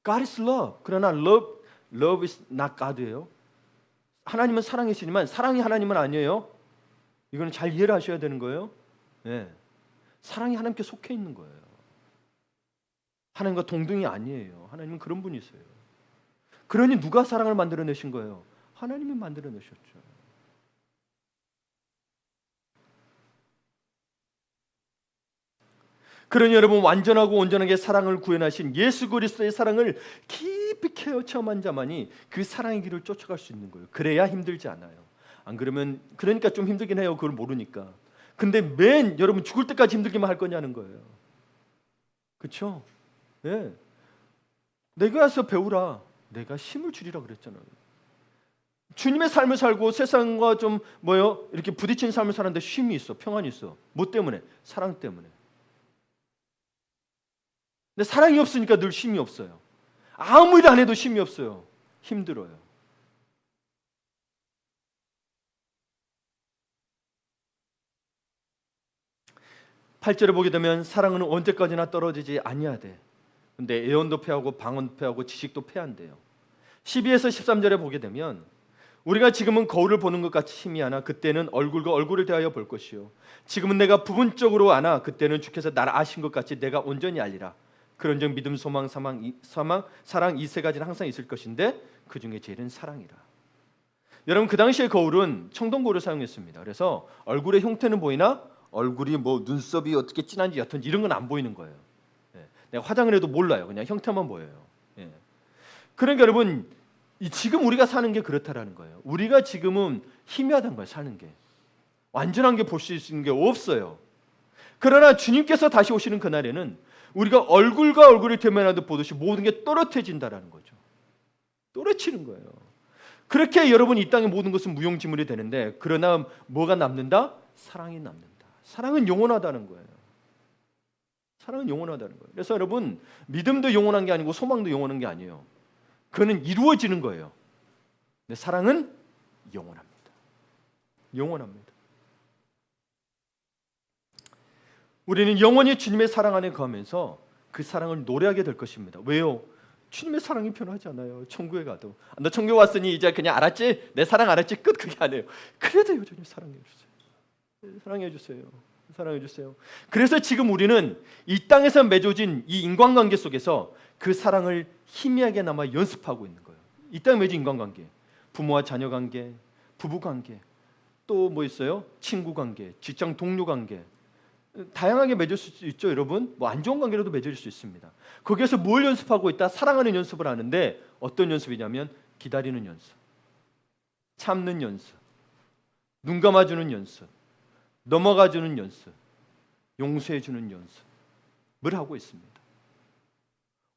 God is love. 그러나 love is not God예요. 하나님은 사랑이시지만 사랑이 하나님은 아니에요. 이거는 잘 이해를 하셔야 되는 거예요. 네. 사랑이 하나님께 속해 있는 거예요. 하나님과 동등이 아니에요. 하나님은 그런 분이세요. 그러니 누가 사랑을 만들어내신 거예요? 하나님이 만들어내셨죠. 그러니 여러분 완전하고 온전하게 사랑을 구현하신 예수 그리스도의 사랑을 깊이 체험한 자만이 그 사랑의 길을 쫓아갈 수 있는 거예요. 그래야 힘들지 않아요. 안 그러면 그러니까 좀 힘들긴 해요. 그걸 모르니까. 근데 여러분 죽을 때까지 힘들기만 할 거냐는 거예요. 그렇죠? 네. 내가 와서 배우라. 내가 힘을 주리라 그랬잖아요. 주님의 삶을 살고 세상과 좀 이렇게 부딪히는 삶을 사는데 쉼이 있어, 평안이 있어. 뭐 때문에? 사랑 때문에. 근데 사랑이 없으니까 늘 쉼이 없어요. 아무 일 안 해도 쉼이 없어요. 힘들어요. (8절에) 보게 되면 사랑은 언제까지나 떨어지지 아니하되 근데 예언도 패하고 방언도 패하고 지식도 패한대요. 12에서 13절에 보게 되면 우리가 지금은 거울을 보는 것 같이 희미하나 그때는 얼굴과 얼굴을 대하여 볼 것이요 지금은 내가 부분적으로 아나 그때는 주께서 나를 아신 것 같이 내가 온전히 알리라. 그런즉 믿음, 소망, 사랑 이 세 가지는 항상 있을 것인데 그 중에 제일은 사랑이라. 여러분 그 당시에 거울은 청동 거울을 사용했습니다. 그래서 얼굴의 형태는 보이나 얼굴이 눈썹이 어떻게 진한지 옅은지 이런 건 안 보이는 거예요. 내가 화장을 해도 몰라요. 그냥 형태만 보여요. 그러니까 여러분 지금 우리가 사는 게 그렇다라는 거예요. 우리가 지금은 희미하다는 거예요. 사는 게 완전한 게 볼 수 있는 게 없어요. 그러나 주님께서 다시 오시는 그날에는 우리가 얼굴과 얼굴을 대면하듯 보듯이 모든 게 또렷해진다라는 거죠. 또렷해지는 거예요. 그렇게 여러분 이 땅의 모든 것은 무용지물이 되는데 그러나 뭐가 남는다? 사랑이 남는다. 사랑은 영원하다는 거예요. 사랑은 영원하다는 거예요. 그래서 여러분 믿음도 영원한 게 아니고 소망도 영원한 게 아니에요. 그거는 이루어지는 거예요. 근데 사랑은 영원합니다. 영원합니다. 우리는 영원히 주님의 사랑 안에 거하면서 그 사랑을 노래하게 될 것입니다. 왜요? 주님의 사랑이 변하지 않아요. 천국에 가도 너 천국에 왔으니 이제 그냥 알았지? 내 사랑 알았지? 끝. 그게 아니에요. 그래도 여전히 사랑해 주세요. 사랑해 주세요. 사랑해 주세요. 그래서 지금 우리는 이 땅에서 맺어진 이 인간관계 속에서 그 사랑을 희미하게 남아 연습하고 있는 거예요. 이 땅에 맺은 인간관계, 부모와 자녀 관계, 부부 관계, 또 있어요? 친구 관계, 직장 동료 관계, 다양하게 맺을 수 있죠, 여러분. 안 좋은 관계로도 맺을 수 있습니다. 거기에서 뭘 연습하고 있다? 사랑하는 연습을 하는데 어떤 연습이냐면 기다리는 연습, 참는 연습, 눈 감아주는 연습, 넘어가주는 연습, 용서해주는 연습을 하고 있습니다.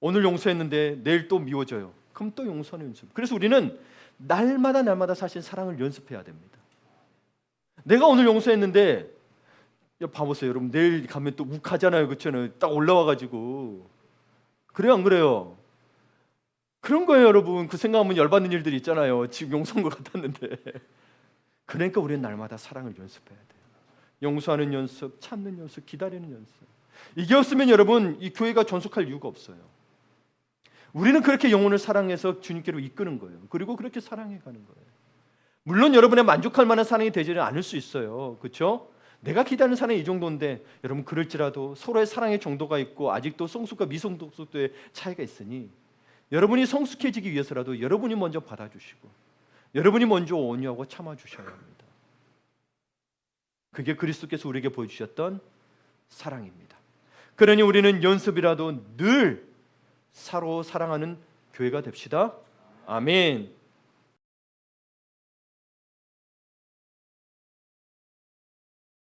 오늘 용서했는데 내일 또 미워져요. 그럼 또 용서하는 연습. 그래서 우리는 날마다 사실 사랑을 연습해야 됩니다. 내가 오늘 용서했는데 야, 봐보세요, 여러분. 내일 가면 또 욱하잖아요, 그렇죠? 딱 올라와가지고. 그래요, 안 그래요? 그런 거예요, 여러분. 그 생각하면 열받는 일들이 있잖아요. 지금 용서한 것 같았는데. 그러니까 우리는 날마다 사랑을 연습해야 돼요. 용서하는 연습, 참는 연습, 기다리는 연습. 이게 없으면 여러분, 이 교회가 존속할 이유가 없어요. 우리는 그렇게 영혼을 사랑해서 주님께로 이끄는 거예요. 그리고 그렇게 사랑해 가는 거예요. 물론 여러분의 만족할 만한 사랑이 되지는 않을 수 있어요. 그렇죠? 내가 기다리는 사랑이 이 정도인데 여러분, 그럴지라도 서로의 사랑의 정도가 있고 아직도 성숙과 미성숙도의 차이가 있으니 여러분이 성숙해지기 위해서라도 여러분이 먼저 받아주시고 여러분이 먼저 온유하고 참아주셔야 합니다. 그게 그리스도께서 우리에게 보여주셨던 사랑입니다. 그러니 우리는 연습이라도 늘 서로 사랑하는 교회가 됩시다. 아멘.